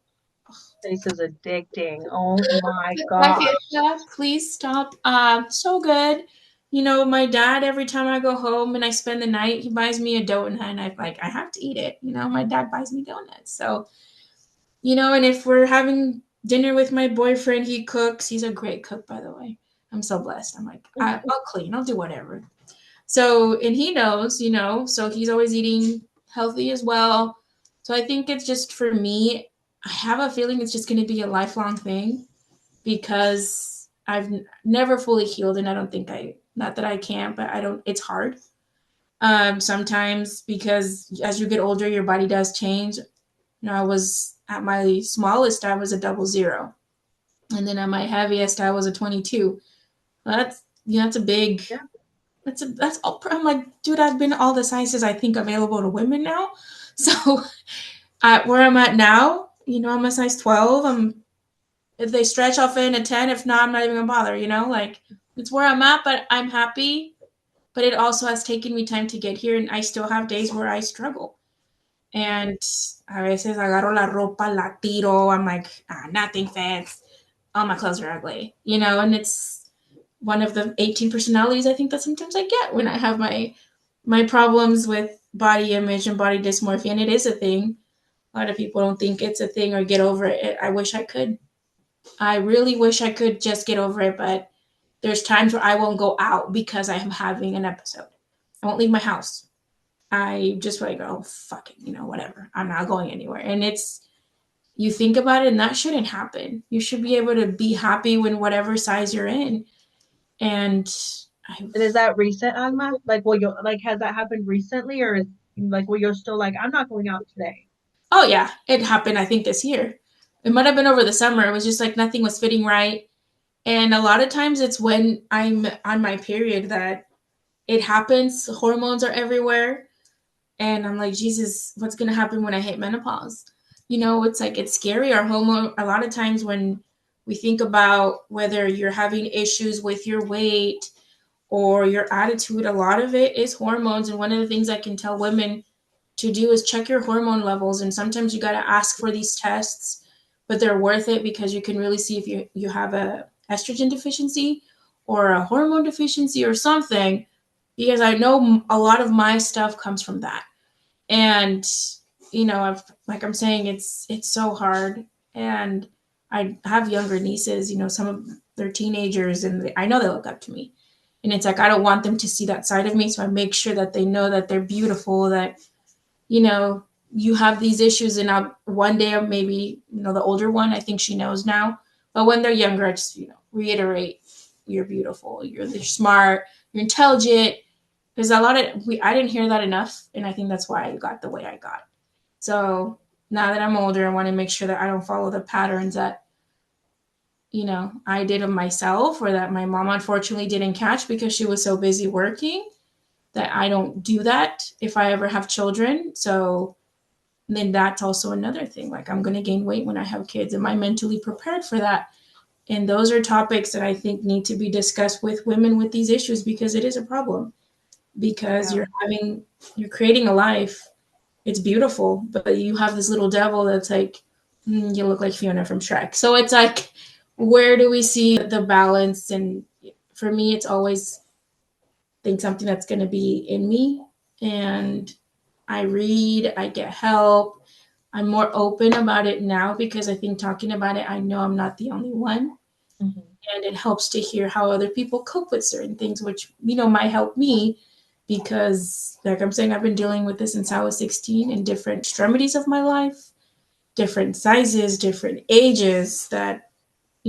This is addicting. Oh my gosh. Please stop. So good. My dad, every time I go home and I spend the night, he buys me a donut and I have to eat it. My dad buys me donuts. So, and if we're having dinner with my boyfriend, he cooks. He's a great cook, by the way. I'm so blessed. I'm like, I'll clean. I'll do whatever. So, and he knows, so he's always eating healthy as well. So I think it's just, for me, I have a feeling it's just going to be a lifelong thing because I've never fully healed. And I don't think not that I can't, but it's hard. Sometimes because as you get older, your body does change. I was at my smallest, I was a 00. And then at my heaviest, I was a 22. That's a big, that's all. I'm like, dude, I've been all the sizes I think available to women now. So where I'm at now, I'm a size 12. If they stretch, I'll fit in a 10. If not, I'm not even gonna bother, it's where I'm at, but I'm happy. But it also has taken me time to get here. And I still have days where I struggle. And a veces agarro la ropa, la tiro. I'm like, nothing fits. All my clothes are ugly, and it's one of the 18 personalities I think that sometimes I get when I have my problems with body image and body dysmorphia, and it is a thing. A lot of people don't think it's a thing or get over it. I wish I could. I really wish I could just get over it, but there's times where I won't go out because I am having an episode. I won't leave my house. I just like, oh, fuck it, whatever. I'm not going anywhere. And you think about it, and that shouldn't happen. You should be able to be happy when whatever size you're in. And And is that recent, Alma? Like, will you like has that happened recently, or is like will you're still like I'm not going out today? oh, yeah, it happened, I think, this year. It might have been over the summer. It was just like nothing was fitting right. And a lot of times it's when I'm on my period that it happens. Hormones are everywhere. And I'm like, Jesus, what's going to happen when I hit menopause? It's like, it's scary. Our hormone, a lot of times when we think about whether you're having issues with your weight or your attitude, a lot of it is hormones. And one of the things I can tell women to do is check your hormone levels. And sometimes you got to ask for these tests, but they're worth it because you can really see if you have a estrogen deficiency or a hormone deficiency or something, because I know a lot of my stuff comes from that. And I've, like I'm saying, it's so hard. And I have younger nieces, some of they're teenagers, and I know they look up to me. And it's like I don't want them to see that side of me, so I make sure that they know that they're beautiful, that you know, you have these issues, and one day, maybe, the older one, I think she knows now. But when they're younger, I just, reiterate, you're beautiful, you're smart, you're intelligent. Because I didn't hear that enough. And I think that's why I got the way I got. So now that I'm older, I want to make sure that I don't follow the patterns that, I did of myself, or that my mom unfortunately didn't catch because she was so busy working, that I don't do that if I ever have children. So then that's also another thing. Like, I'm going to gain weight when I have kids. Am I mentally prepared for that? And those are topics that I think need to be discussed with women with these issues, because it is a problem. Because Yeah. you're creating a life. It's beautiful, but you have this little devil that's like, you look like Fiona from Shrek. So it's like, where do we see the balance? And for me, it's always think something that's going to be in me. And I read, I get help. I'm more open about it now because I think talking about it, I know I'm not the only one. Mhm. And it helps to hear how other people cope with certain things, which, might help me, because, like I'm saying, I've been dealing with this since I was 16 in different extremities of my life, different sizes, different ages, that,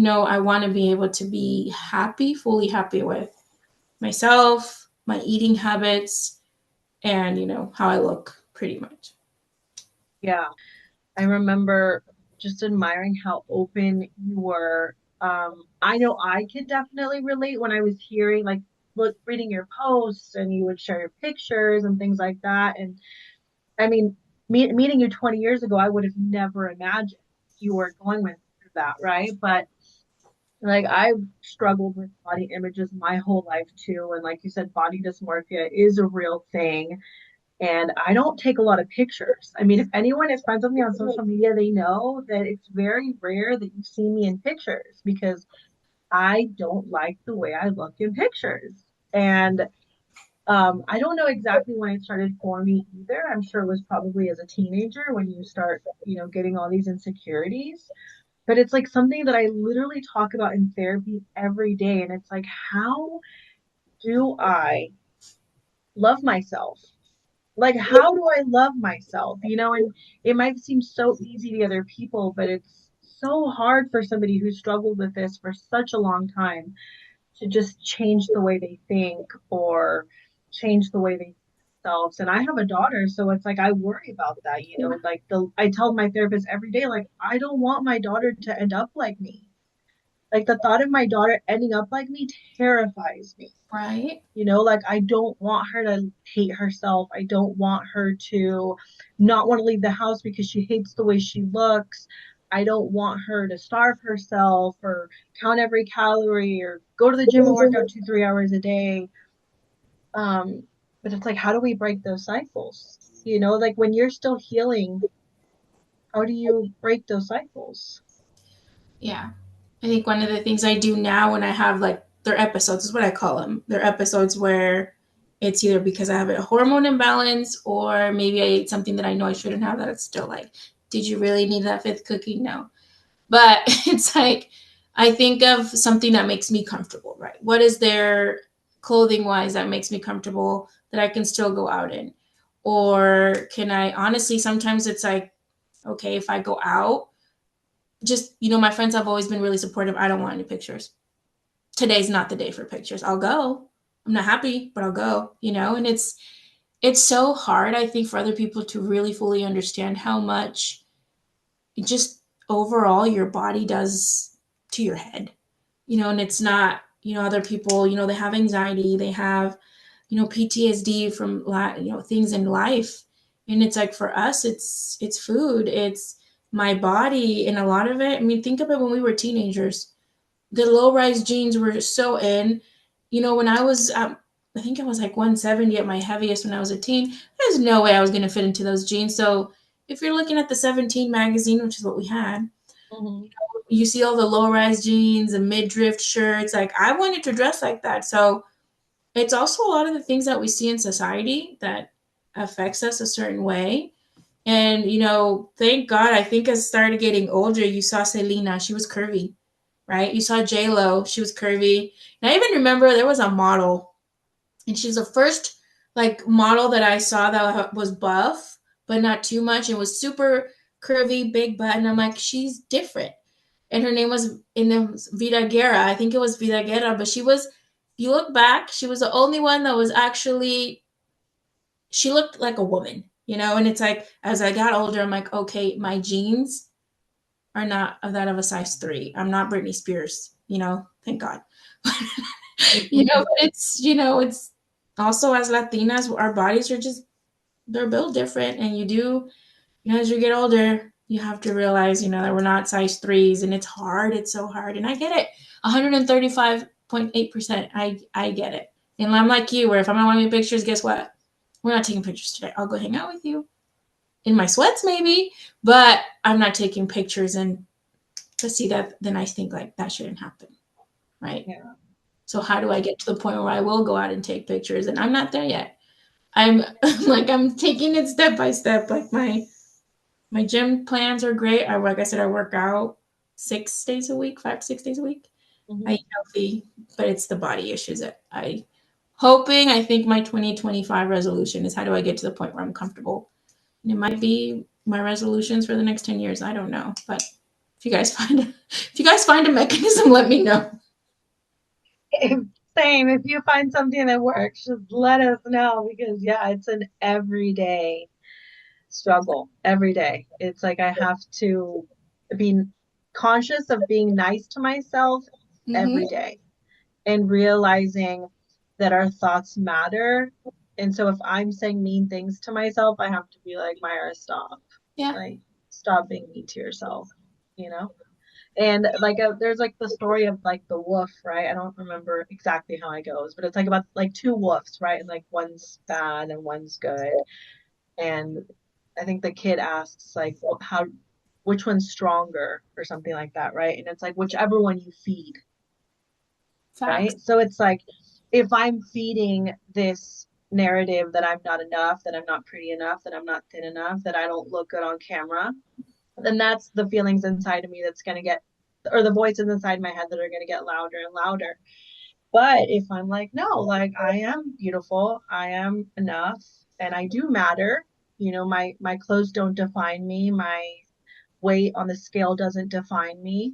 I want to be able to be happy, fully happy with myself, my eating habits, and, how I look, pretty much. Yeah. I remember just admiring how open you were. I know I could definitely relate when I was hearing, like, look, reading your posts, and you would share your pictures and things like that. And I mean, meeting you 20 years ago, I would have never imagined you were going with through that, right? But like, I've struggled with body images my whole life too. And like you said, body dysmorphia is a real thing. And I don't take a lot of pictures. I mean, if anyone is friends with me on social media, they know that it's very rare that you see me in pictures, because I don't like the way I look in pictures. And I don't know exactly when it started for me either. I'm sure it was probably as a teenager when you start, getting all these insecurities. But it's like something that I literally talk about in therapy every day. And it's like, how do I love myself? Like, how do I love myself? And it might seem so easy to other people, but it's so hard for somebody who struggled with this for such a long time to just change the way they think, or change the way they see themselves. And I have a daughter, so it's like I worry about that. Like, I tell my therapist every day, like, I don't want my daughter to end up like me. Like, the thought of my daughter ending up like me terrifies me. Right? Like, I don't want her to hate herself. I don't want her to not want to leave the house because she hates the way she looks. I don't want her to starve herself, or count every calorie, or go to the gym and work out 2, 3 hours a day. Um, but it's like, how do we break those cycles? You know, like when you're still healing, how do you break those cycles? Yeah. I think one of the things I do now when I have like their episodes is what I call them. They're episodes where it's either because I have a hormone imbalance or maybe I ate something that I know I shouldn't have that it's still like, did you really need that fifth cookie? No. But it's like, I think of something that makes me comfortable, right? What is there clothing wise that makes me comfortable that I can still go out in? Or can I honestly, sometimes it's like, okay, if I go out, just, my friends have always been really supportive. I don't want any pictures. Today's not the day for pictures. I'll go. I'm not happy, but I'll go, and it's so hard, I think, for other people to really fully understand how much just overall your body does to your head, and it's not, other people, they have anxiety, they have, PTSD from, things in life. And it's like for us, it's food, it's my body. And a lot of it, I mean, think of it when we were teenagers, the low rise jeans were so in, when I was, I think I was like 170 at my heaviest when I was a teen. There's no way I was going to fit into those jeans. So if you're looking at the 17 magazine, which is what we had, Mm-hmm. you see all the low rise jeans and midriff shirts. Like I wanted to dress like that. So it's also a lot of the things that we see in society that affects us a certain way. And, thank God, I think as I started getting older, you saw Selena, she was curvy, right? You saw J-Lo, she was curvy. And I even remember there was a model, and she was the first like model that I saw that was buff, but not too much. It was super curvy, big butt. And I'm like, she's different. And her name was Vida Guerra. I think it was Vida Guerra, but she was, you look back, she was the only one that was actually, she looked like a woman, and it's like, as I got older, I'm like, okay, my jeans are not of that of a size 3. I'm not Britney Spears, thank God. But it's also as Latinas, our bodies are just, they're built different. And you do, as you get older, you have to realize, that we're not size 3s, and it's hard. It's so hard. And I get it. 135.8%. I get it. And I'm like you, where if I'm not wanting pictures, guess what? We're not taking pictures today. I'll go hang out with you in my sweats, maybe, but I'm not taking pictures. And to see that, then I think like that shouldn't happen. Right. Yeah. So how do I get to the point where I will go out and take pictures? And I'm not there yet. I'm like, I'm taking it step by step. Like my gym plans are great. Like I said, I work out 6 days a week, 5 to 6 days a week. Mm-hmm. I eat healthy, but it's the body issues that I think my 2025 resolution is how do I get to the point where I'm comfortable? And it might be my resolutions for the next 10 years. I don't know. But if you guys find a mechanism, let me know. Same. If you find something that works, just let us know because yeah, it's an everyday struggle. Every day. It's like I have to be conscious of being nice to myself Mm-hmm. every day and realizing that our thoughts matter. And so if I'm saying mean things to myself, I have to be like, Myra, stop. Yeah. Like, stop being mean to yourself, you know? And like there's like the story of like the wolf, right? I don't remember exactly how it goes, but it's like about like two wolves, right? And like one's bad and one's good. And I think the kid asks like, well, how, which one's stronger or something like that, right? And it's like whichever one you feed, Facts. right? So it's like if I'm feeding this narrative that I'm not enough, that I'm not pretty enough, that I'm not thin enough, that I don't look good on camera, then that's the feelings inside of me that's going to get, or the voices inside my head that are going to get louder and louder. But if I'm like, no, like I am beautiful, I am enough, and I do matter, you know, my clothes don't define me, my weight on the scale doesn't define me.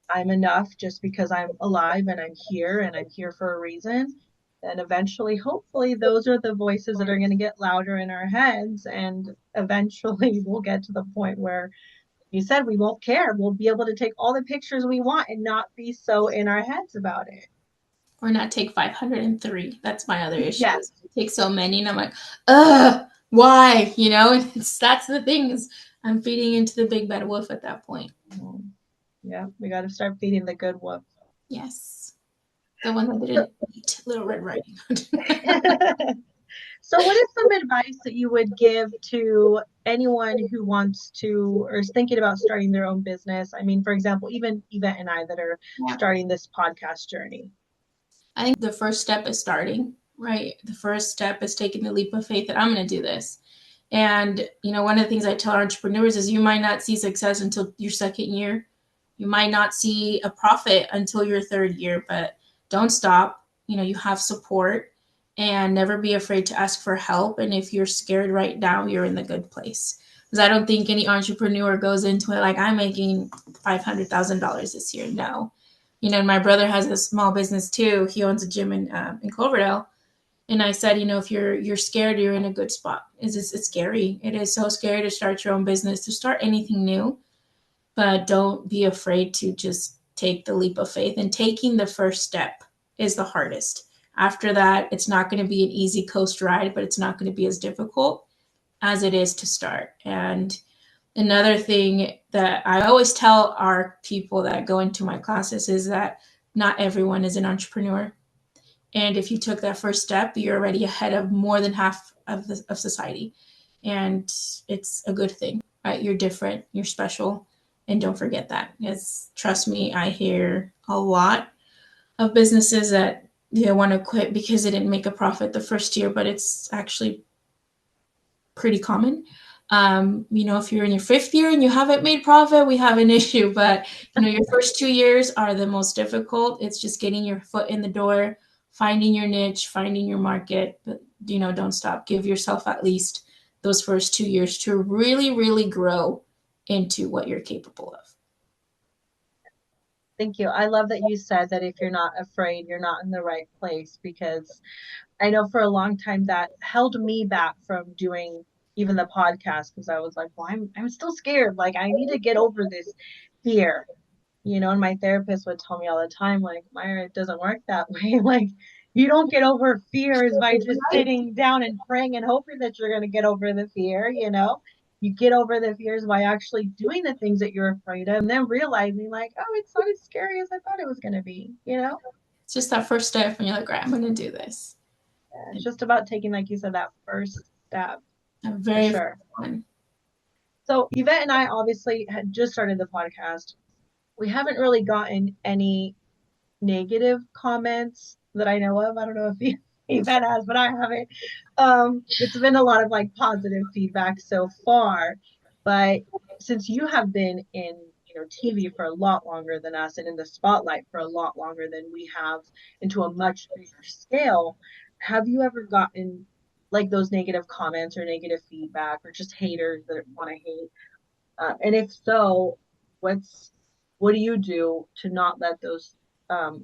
I'm enough just because I'm alive and I'm here for a reason. And eventually, hopefully, those are the voices that are going to get louder in our heads. And eventually, we'll get to the point where you said we won't care. We'll be able to take all the pictures we want and not be so in our heads about it. Or not take 503. That's my other issue. Yeah. Is I take so many, and I'm like, why? That's the thing is I'm feeding into the big bad wolf at that point. Yeah, we got to start feeding the good wolf. Yes, the one that didn't eat Little Red Riding Hood. So what is some advice that you would give to anyone who wants to or is thinking about starting their own business? I mean, for example, even Yvette and I that are Yeah. starting this podcast journey. I think the first step is starting, right? The first step is taking the leap of faith that I'm going to do this. And, one of the things I tell entrepreneurs is you might not see success until your second year. You might not see a profit until your third year, but don't stop. You have support, and never be afraid to ask for help. And if you're scared right now, you're in the good place. Because I don't think any entrepreneur goes into it like, I'm making $500,000 this year. No. My brother has a small business too. He owns a gym in Cloverdale. And I said, if you're scared, you're in a good spot. It's scary. It is so scary to start your own business, to start anything new. But don't be afraid to just take the leap of faith. And taking the first step is the hardest. After that, it's not going to be an easy coast ride, but it's not going to be as difficult as it is to start. And another thing that I always tell our people that go into my classes is that not everyone is an entrepreneur. And if you took that first step, you're already ahead of more than half of society. And it's a good thing, right? You're different, you're special. And don't forget that. Because trust me, I hear a lot of businesses that they want to quit because they didn't make a profit the first year, but it's actually pretty common. If you're in your fifth year and you haven't made profit, we have an issue. But your first 2 years are the most difficult. It's just getting your foot in the door, finding your niche, finding your market. But don't stop. Give yourself at least those first 2 years to really, really grow into what you're capable of. Thank you. I love that you said that if you're not afraid, you're not in the right place, because I know for a long time that held me back from doing even the podcast, because I was like, well, I'm still scared. Like I need to get over this fear, and my therapist would tell me all the time, like, Myra, it doesn't work that way. Like you don't get over fears by just sitting down and praying and hoping that you're going to get over the fear. You get over the fears by actually doing the things that you're afraid of and then realizing like, oh, it's not as scary as I thought it was going to be. It's just that first step when you're like, right, I'm going to do this. It's just about taking, like you said, that first step. A For very sure. fun. So Yvette and I obviously had just started the podcast. We haven't really gotten any negative comments that I know of. I don't know if Yvette has, but I haven't. It's been a lot of like positive feedback so far. But since you have been in TV for a lot longer than us and in the spotlight for a lot longer than we have, into a much bigger scale, have you ever gotten like those negative comments or negative feedback or just haters that want to hate? And if so, what do you do to not let those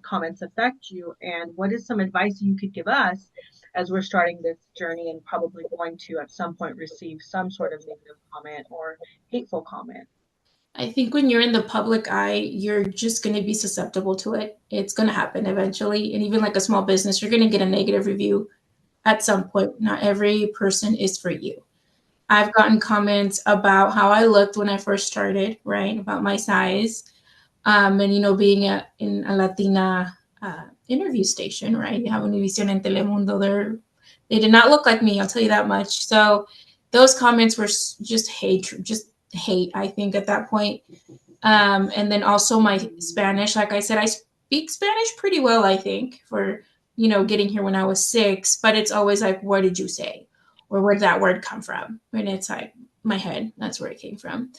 comments affect you? And what is some advice you could give us as we're starting this journey and probably going to at some point receive some sort of negative comment or hateful comment? I think when you're in the public eye, you're just going to be susceptible to it. It's going to happen eventually. And even like a small business, you're going to get a negative review at some point. Not every person is for you. I've gotten comments about how I looked when I first started, right? About my size. And, being in a Latina interview station, right? You have Univision and Telemundo. They did not look like me, I'll tell you that much. So those comments were just hate, I think, at that point. And then also my Spanish, like I said, I speak Spanish pretty well, I think, for, getting here when I was 6, but it's always like, what did you say? Or where did that word come from? And it's like, my head, that's where it came from.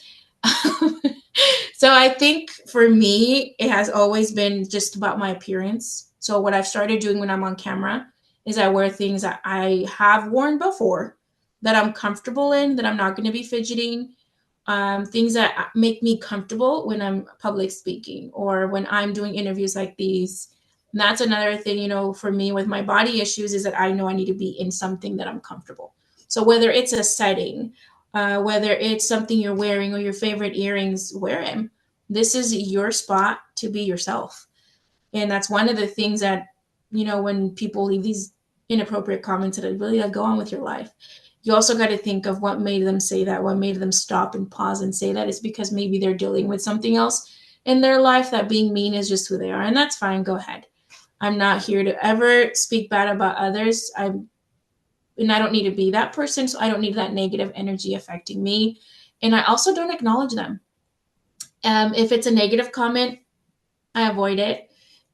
So I think for me, it has always been just about my appearance. So what I've started doing when I'm on camera is I wear things that I have worn before, that I'm comfortable in, that I'm not going to be fidgeting, things that make me comfortable when I'm public speaking or when I'm doing interviews like these. And that's another thing, for me with my body issues is that I know I need to be in something that I'm comfortable. So whether it's a setting, whether it's something you're wearing or your favorite earrings, wear them. This is your spot to be yourself. And that's one of the things that, when people leave these inappropriate comments that really like, go on with your life. You also got to think of what made them say that, what made them stop and pause and say that. Is because maybe they're dealing with something else in their life, that being mean is just who they are. And that's fine. Go ahead. I'm not here to ever speak bad about others. and I don't need to be that person. So I don't need that negative energy affecting me. And I also don't acknowledge them. If it's a negative comment, I avoid it.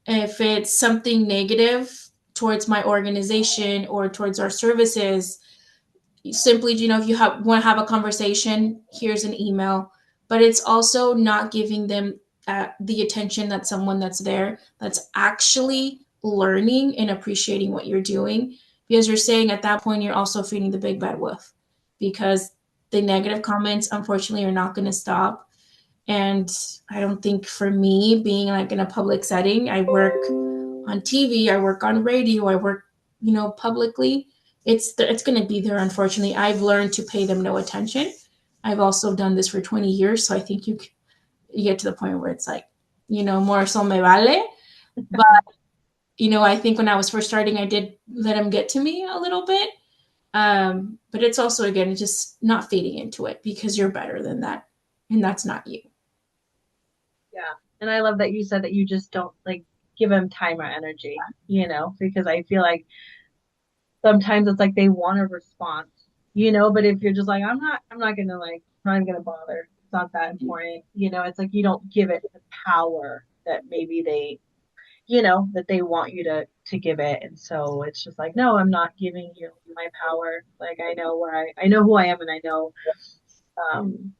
If it's something negative towards my organization or towards our services, simply, if you want to have a conversation, here's an email. But it's also not giving them the attention that someone that's there that's actually learning and appreciating what you're doing. Because you're saying at that point, you're also feeding the big bad wolf, because the negative comments, unfortunately, are not going to stop. And I don't think, for me, being like in a public setting, I work on TV, I work on radio, I work, publicly. It's going to be there. Unfortunately, I've learned to pay them no attention. I've also done this for 20 years, so I think you get to the point where it's like, more so me vale. But I think when I was first starting, I did let them get to me a little bit. But it's also, again, just not feeding into it, because you're better than that, and that's not you. Yeah. And I love that you said that you just don't like give them time or energy, because I feel like sometimes it's like they want a response, but if you're just like, I'm not gonna like, I'm not even gonna bother. It's not that important. It's like you don't give it the power that maybe that they want you to give it. And so it's just like, no, I'm not giving you my power. Like I know I know who I am, and I know um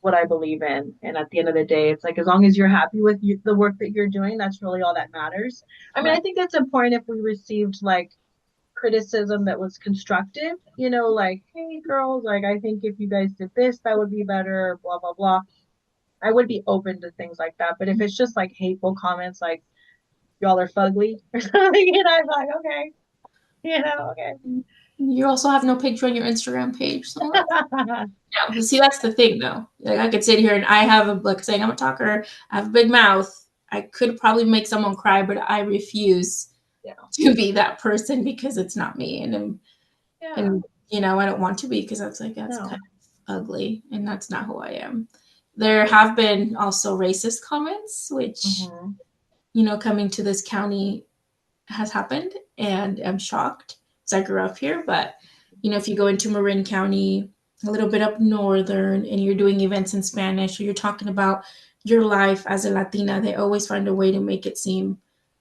what I believe in. And at the end of the day, it's like, as long as you're happy with the work that you're doing, that's really all that matters. I mean, I think that's important if we received like criticism that was constructive, like, hey girls, like I think if you guys did this, that would be better, blah, blah, blah. I would be open to things like that. But if it's just like hateful comments like y'all are fugly or something, I'm like, okay, okay. You also have no picture on your Instagram page. So yeah, see, that's the thing, though. Like, I could sit here and I have like saying I'm a talker, I have a big mouth. I could probably make someone cry, but I refuse to be that person, because it's not me. And I don't want to be, because that's kind of ugly, and that's not who I am. There have been also racist comments, which, coming to this county has happened, and I'm shocked, because I grew up here. But, if you go into Marin County, a little bit up northern, and you're doing events in Spanish, or you're talking about your life as a Latina, they always find a way to make it seem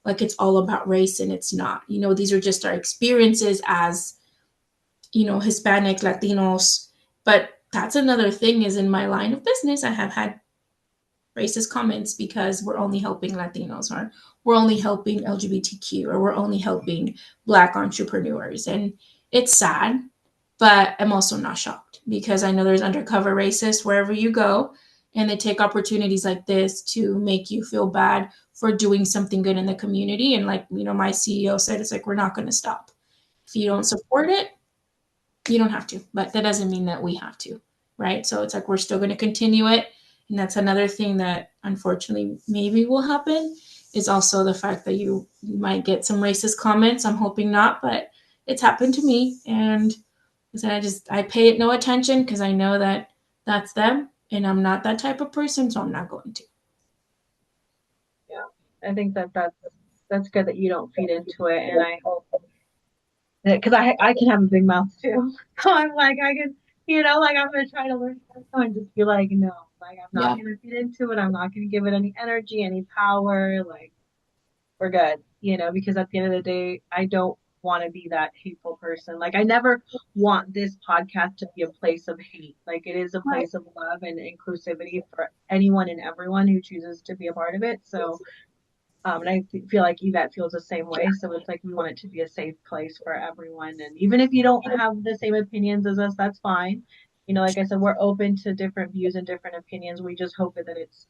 like it's all about race, and it's not. These are just our experiences as, Hispanic Latinos. But that's another thing, is in my line of business, I have had racist comments because we're only helping Latinos, or we're only helping LGBTQ, or we're only helping Black entrepreneurs. And it's sad, but I'm also not shocked, because I know there's undercover racists wherever you go, and they take opportunities like this to make you feel bad for doing something good in the community. And like, my CEO said, it's like, we're not going to stop. If you don't support it, you don't have to, but that doesn't mean that we have to, right? So it's like, we're still going to continue it. And that's another thing that unfortunately maybe will happen, is also the fact that you might get some racist comments. I'm hoping not, but it's happened to me. And I pay it no attention, because I know that that's them, and I'm not that type of person, so I'm not going to. Yeah, I think that's good that you don't feed into it. And I hope that, because I can have a big mouth too. So I'm like, I can, like I'm going to try to learn and just be like, no, like I'm not going to feed into it. I'm not going to give it any energy, any power. Like, we're good, because at the end of the day, I don't want to be that hateful person. Like, I never want this podcast to be a place of hate. Like, it is a place of love and inclusivity for anyone and everyone who chooses to be a part of it. So, and I feel like Yvette feels the same way. So it's like, we want it to be a safe place for everyone. And even if you don't have the same opinions as us, that's fine. Like I said, we're open to different views and different opinions. We just hope that it's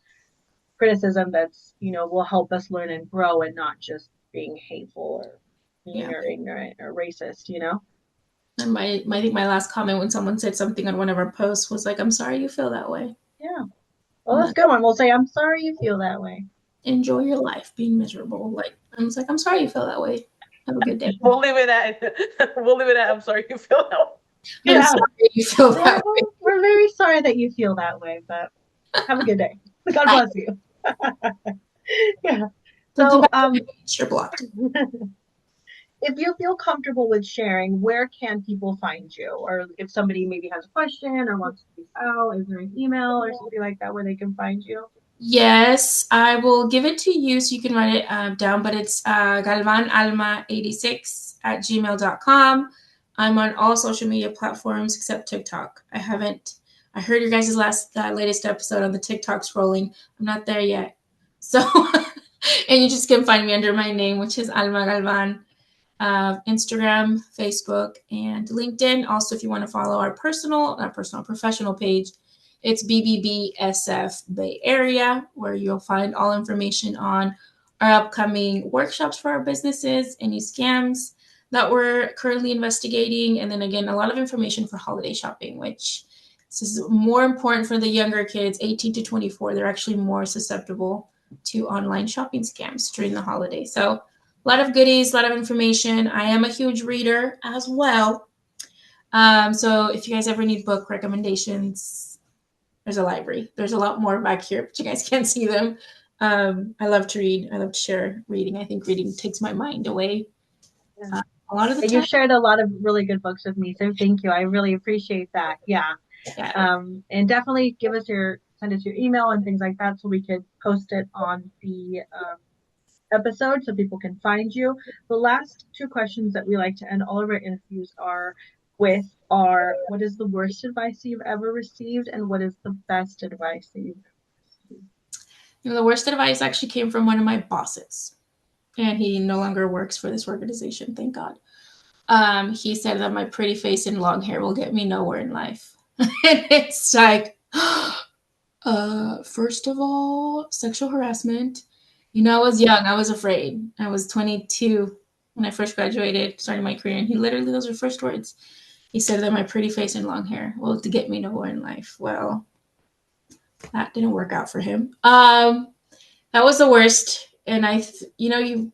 criticism that's, will help us learn and grow, and not just being hateful or mean or ignorant or racist, And I think my last comment when someone said something on one of our posts was like, I'm sorry you feel that way. Yeah. Well, that's a good one. We'll say, I'm sorry you feel that way. Enjoy your life being miserable. Like, I was like, I'm sorry you feel that way. Have a good day. We'll leave it at I'm sorry you feel that way. Yeah. I'm sorry you feel that way. We're very sorry that you feel that way, but have a good day. God bless you. Yeah. So you're blocked. if you feel comfortable with sharing, where can people find you? Or if somebody maybe has a question or wants to reach out, is there an email or something like that where they can find you? Yes, I will give it to you so you can write it down, but it's galvanalma86@gmail.com. I'm on all social media platforms except TikTok. I heard your guys' latest episode on the TikTok scrolling. I'm not there yet. So, and you just can find me under my name, which is Alma Galvan. Instagram, Facebook, and LinkedIn. Also, if you want to follow our professional page, it's BBBSF Bay Area, where you'll find all information on our upcoming workshops for our businesses, any scams that we're currently investigating, and then again, a lot of information for holiday shopping, which this is more important for the younger kids, 18 to 24. They're actually more susceptible to online shopping scams during the holidays. So a lot of goodies, a lot of information. I am a huge reader as well. So if you guys ever need book recommendations, there's a library. There's a lot more back here, but you guys can't see them. I love to read. I love to share reading. I think reading takes my mind away a lot of the You time. shared a lot of really good books with me, so thank you. I really appreciate that. Yeah. Yeah. And definitely send us your email and things like that so we could post it on the episode so people can find you. The last two questions that we like to end all of our interviews are what is the worst advice you've ever received and what is the best advice that you've ever received? The worst advice actually came from one of my bosses, and he no longer works for this organization, thank God. He said that my pretty face and long hair will get me nowhere in life. And it's like, first of all, sexual harassment. I was young. I was afraid. I was 22 when I first graduated, starting my career. And he literally, those were first words. He said that my pretty face and long hair will to get me nowhere in life. Well, that didn't work out for him. That was the worst. And I think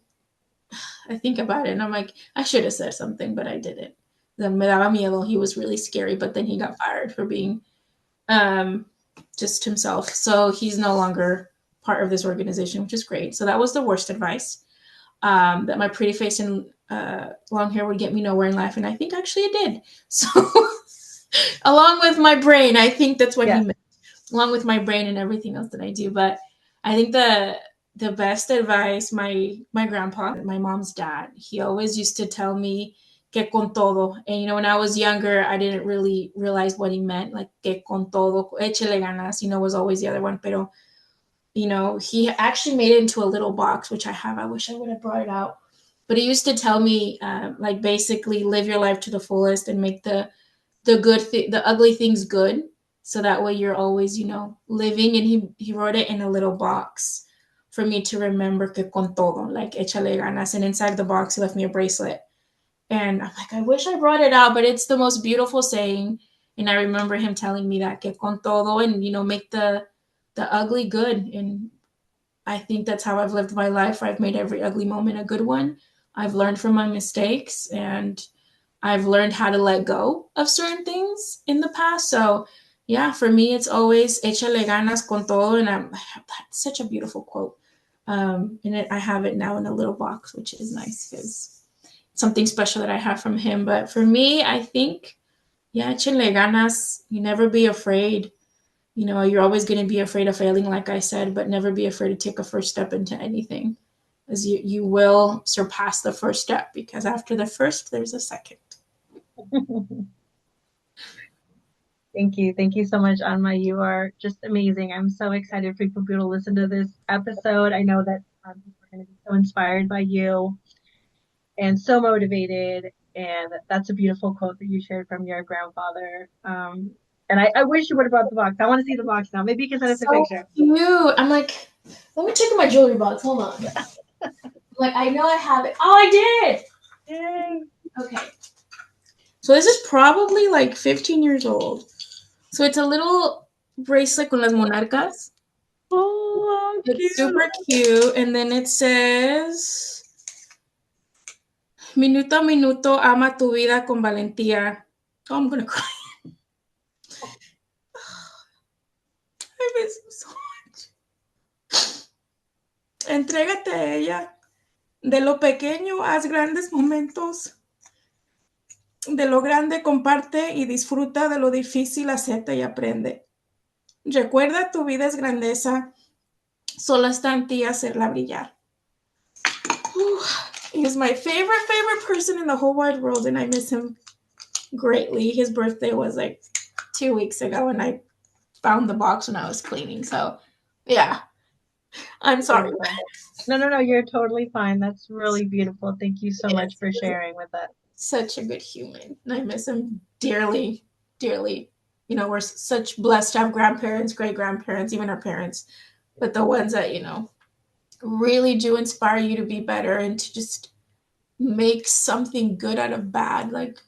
about it and I'm like, I should have said something, but I didn't. Me daba miedo. He was really scary, but then he got fired for being just himself. So he's no longer part of this organization, which is great. So that was the worst advice. That my pretty face and long hair would get me nowhere in life, and I think actually it did. So along with my brain, I think that's what he meant. Along with my brain and everything else that I do, but I think the best advice, my grandpa, my mom's dad, he always used to tell me que con todo. And when I was younger, I didn't really realize what he meant, like que con todo, échele ganas, was always the other one. Pero, he actually made it into a little box, which I have. I wish I would have brought it out. But he used to tell me, like, basically live your life to the fullest and make the the ugly things good. So that way you're always, living. And he wrote it in a little box for me to remember que con todo, like échale ganas. And inside the box, he left me a bracelet. And I'm like, I wish I brought it out, but it's the most beautiful saying. And I remember him telling me that que con todo, and make the ugly good. And I think that's how I've lived my life. I've made every ugly moment a good one. I've learned from my mistakes, and I've learned how to let go of certain things in the past. So yeah, for me, it's always échale ganas con todo. And that's such a beautiful quote. And I have it now in a little box, which is nice because something special that I have from him. But for me, I think, yeah, échale ganas. You never be afraid. You're always going to be afraid of failing, like I said, but never be afraid to take a first step into anything, as you will surpass the first step, because after the first, there's a second. Thank you. Thank you so much, Alma. You are just amazing. I'm so excited for people to listen to this episode. I know that people are going to be so inspired by you and so motivated. And that's a beautiful quote that you shared from your grandfather. And I wish you would have brought the box. I want to see the box now. Maybe you can send us a picture. Cute. I'm like, let me check in my jewelry box. Hold on. Like, I know I have it. Oh, I did. Yay. Okay. So this is probably like 15 years old. So it's a little bracelet con las monarcas. Oh, it's cute. Super cute. And then it says, minuto a minuto, ama tu vida con valentía. Oh, I'm going to cry. I miss him so much. Entrégate a ella. De lo pequeño haz grandes momentos. De lo grande comparte y disfruta, de lo difícil acepta y aprende. Recuerda, tu vida es grandeza, solo está en ti hacerla brillar. He's my favorite person in the whole wide world, and I miss him greatly. His birthday was like 2 weeks ago, and I found the box when I was cleaning. So, yeah, I'm sorry. No, you're totally fine. That's really beautiful. Thank you so much for sharing with us. Such a good human. I miss him dearly, dearly. You know, we're such blessed to have grandparents, great grandparents, even our parents, but the ones that, you know, really do inspire you to be better and to just make something good out of bad. Like,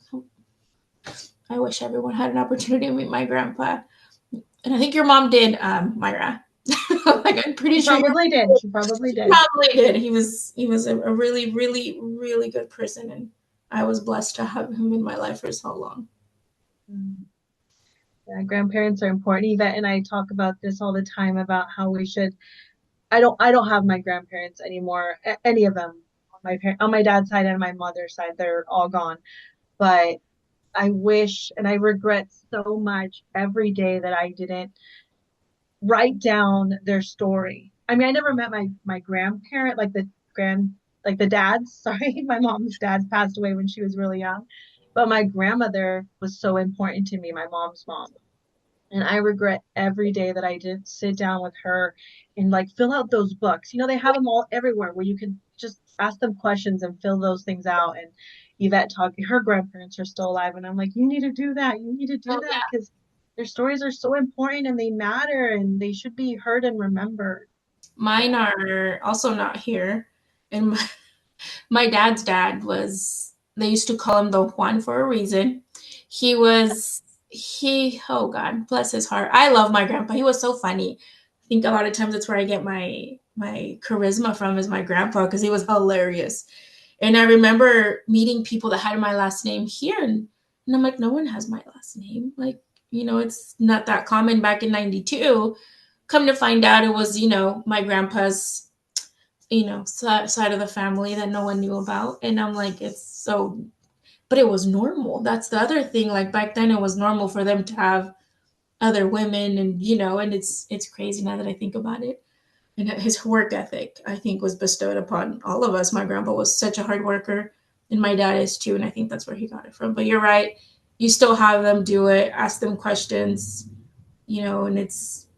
I wish everyone had an opportunity to meet my grandpa. And I think your mom did, Myra. Like, I'm pretty sure Probably did. She probably did. Probably did. He was a really, really, really good person, and I was blessed to have him in my life for so long. Yeah, grandparents are important. Yvette and I talk about this all the time about how we should. I don't have my grandparents anymore. Any of them on my dad's side and my mother's side, they're all gone. But I wish and I regret so much every day that I didn't write down their story. I mean, I never met my grandparent, like the dads. Sorry, my mom's dad passed away when she was really young, but my grandmother was so important to me, my mom's mom. And I regret every day that I didn't sit down with her and like fill out those books. You know, they have them all everywhere where you can just ask them questions and fill those things out. And Yvette talking, her grandparents are still alive. And I'm like, you need to do that. You need to do that because their stories are so important and they matter and they should be heard and remembered. Mine are also not here. And my dad's dad was, they used to call him the Juan for a reason. Oh God, bless his heart. I love my grandpa. He was so funny. I think a lot of times that's where I get my charisma from, is my grandpa, because he was hilarious. And I remember meeting people that had my last name here, and I'm like, no one has my last name. Like, you know, it's not that common back in 92. Come to find out, it was, you know, my grandpa's, you know, side of the family that no one knew about. And I'm like, it's so, but it was normal. That's the other thing. Like, back then it was normal for them to have other women, and, you know, and it's crazy now that I think about it. And his work ethic, I think, was bestowed upon all of us. My grandpa was such a hard worker, and my dad is too. And I think that's where he got it from. But you're right. You still have them do it, ask them questions, you know, and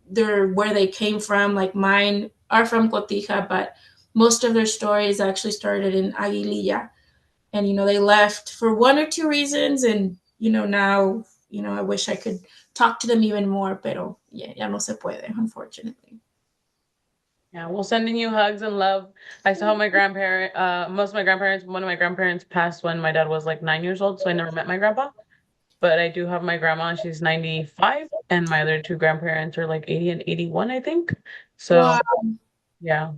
they're where they came from. Like, mine are from Cotija, but most of their stories actually started in Aguililla. And, you know, they left for one or two reasons. And, you know, now, you know, I wish I could talk to them even more, pero yeah, ya no se puede, unfortunately. Yeah, well, sending you hugs and love. I saw most of my grandparents, one of my grandparents passed when my dad was like 9 years old, so I never met my grandpa. But I do have my grandma, she's 95, and my other two grandparents are like 80 and 81, I think. So, Wow, yeah,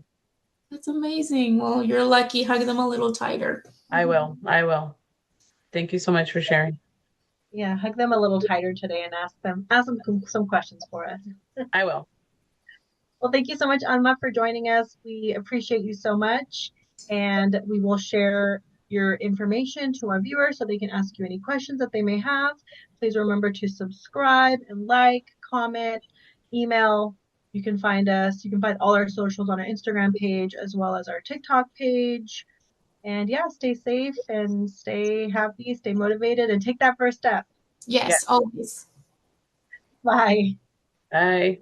that's amazing. Well, you're lucky. Hug them a little tighter. I will. I will. Thank you so much for sharing. Yeah, hug them a little tighter today and ask them some questions for us. I will. Well, thank you so much, Alma, for joining us. We appreciate you so much, and we will share your information to our viewers so they can ask you any questions that they may have. Please remember to subscribe and like, comment, email. You can find us. You can find all our socials on our Instagram page as well as our TikTok page. And yeah, stay safe and stay happy, stay motivated, and take that first step. Yes, Yes. always. Bye. Bye.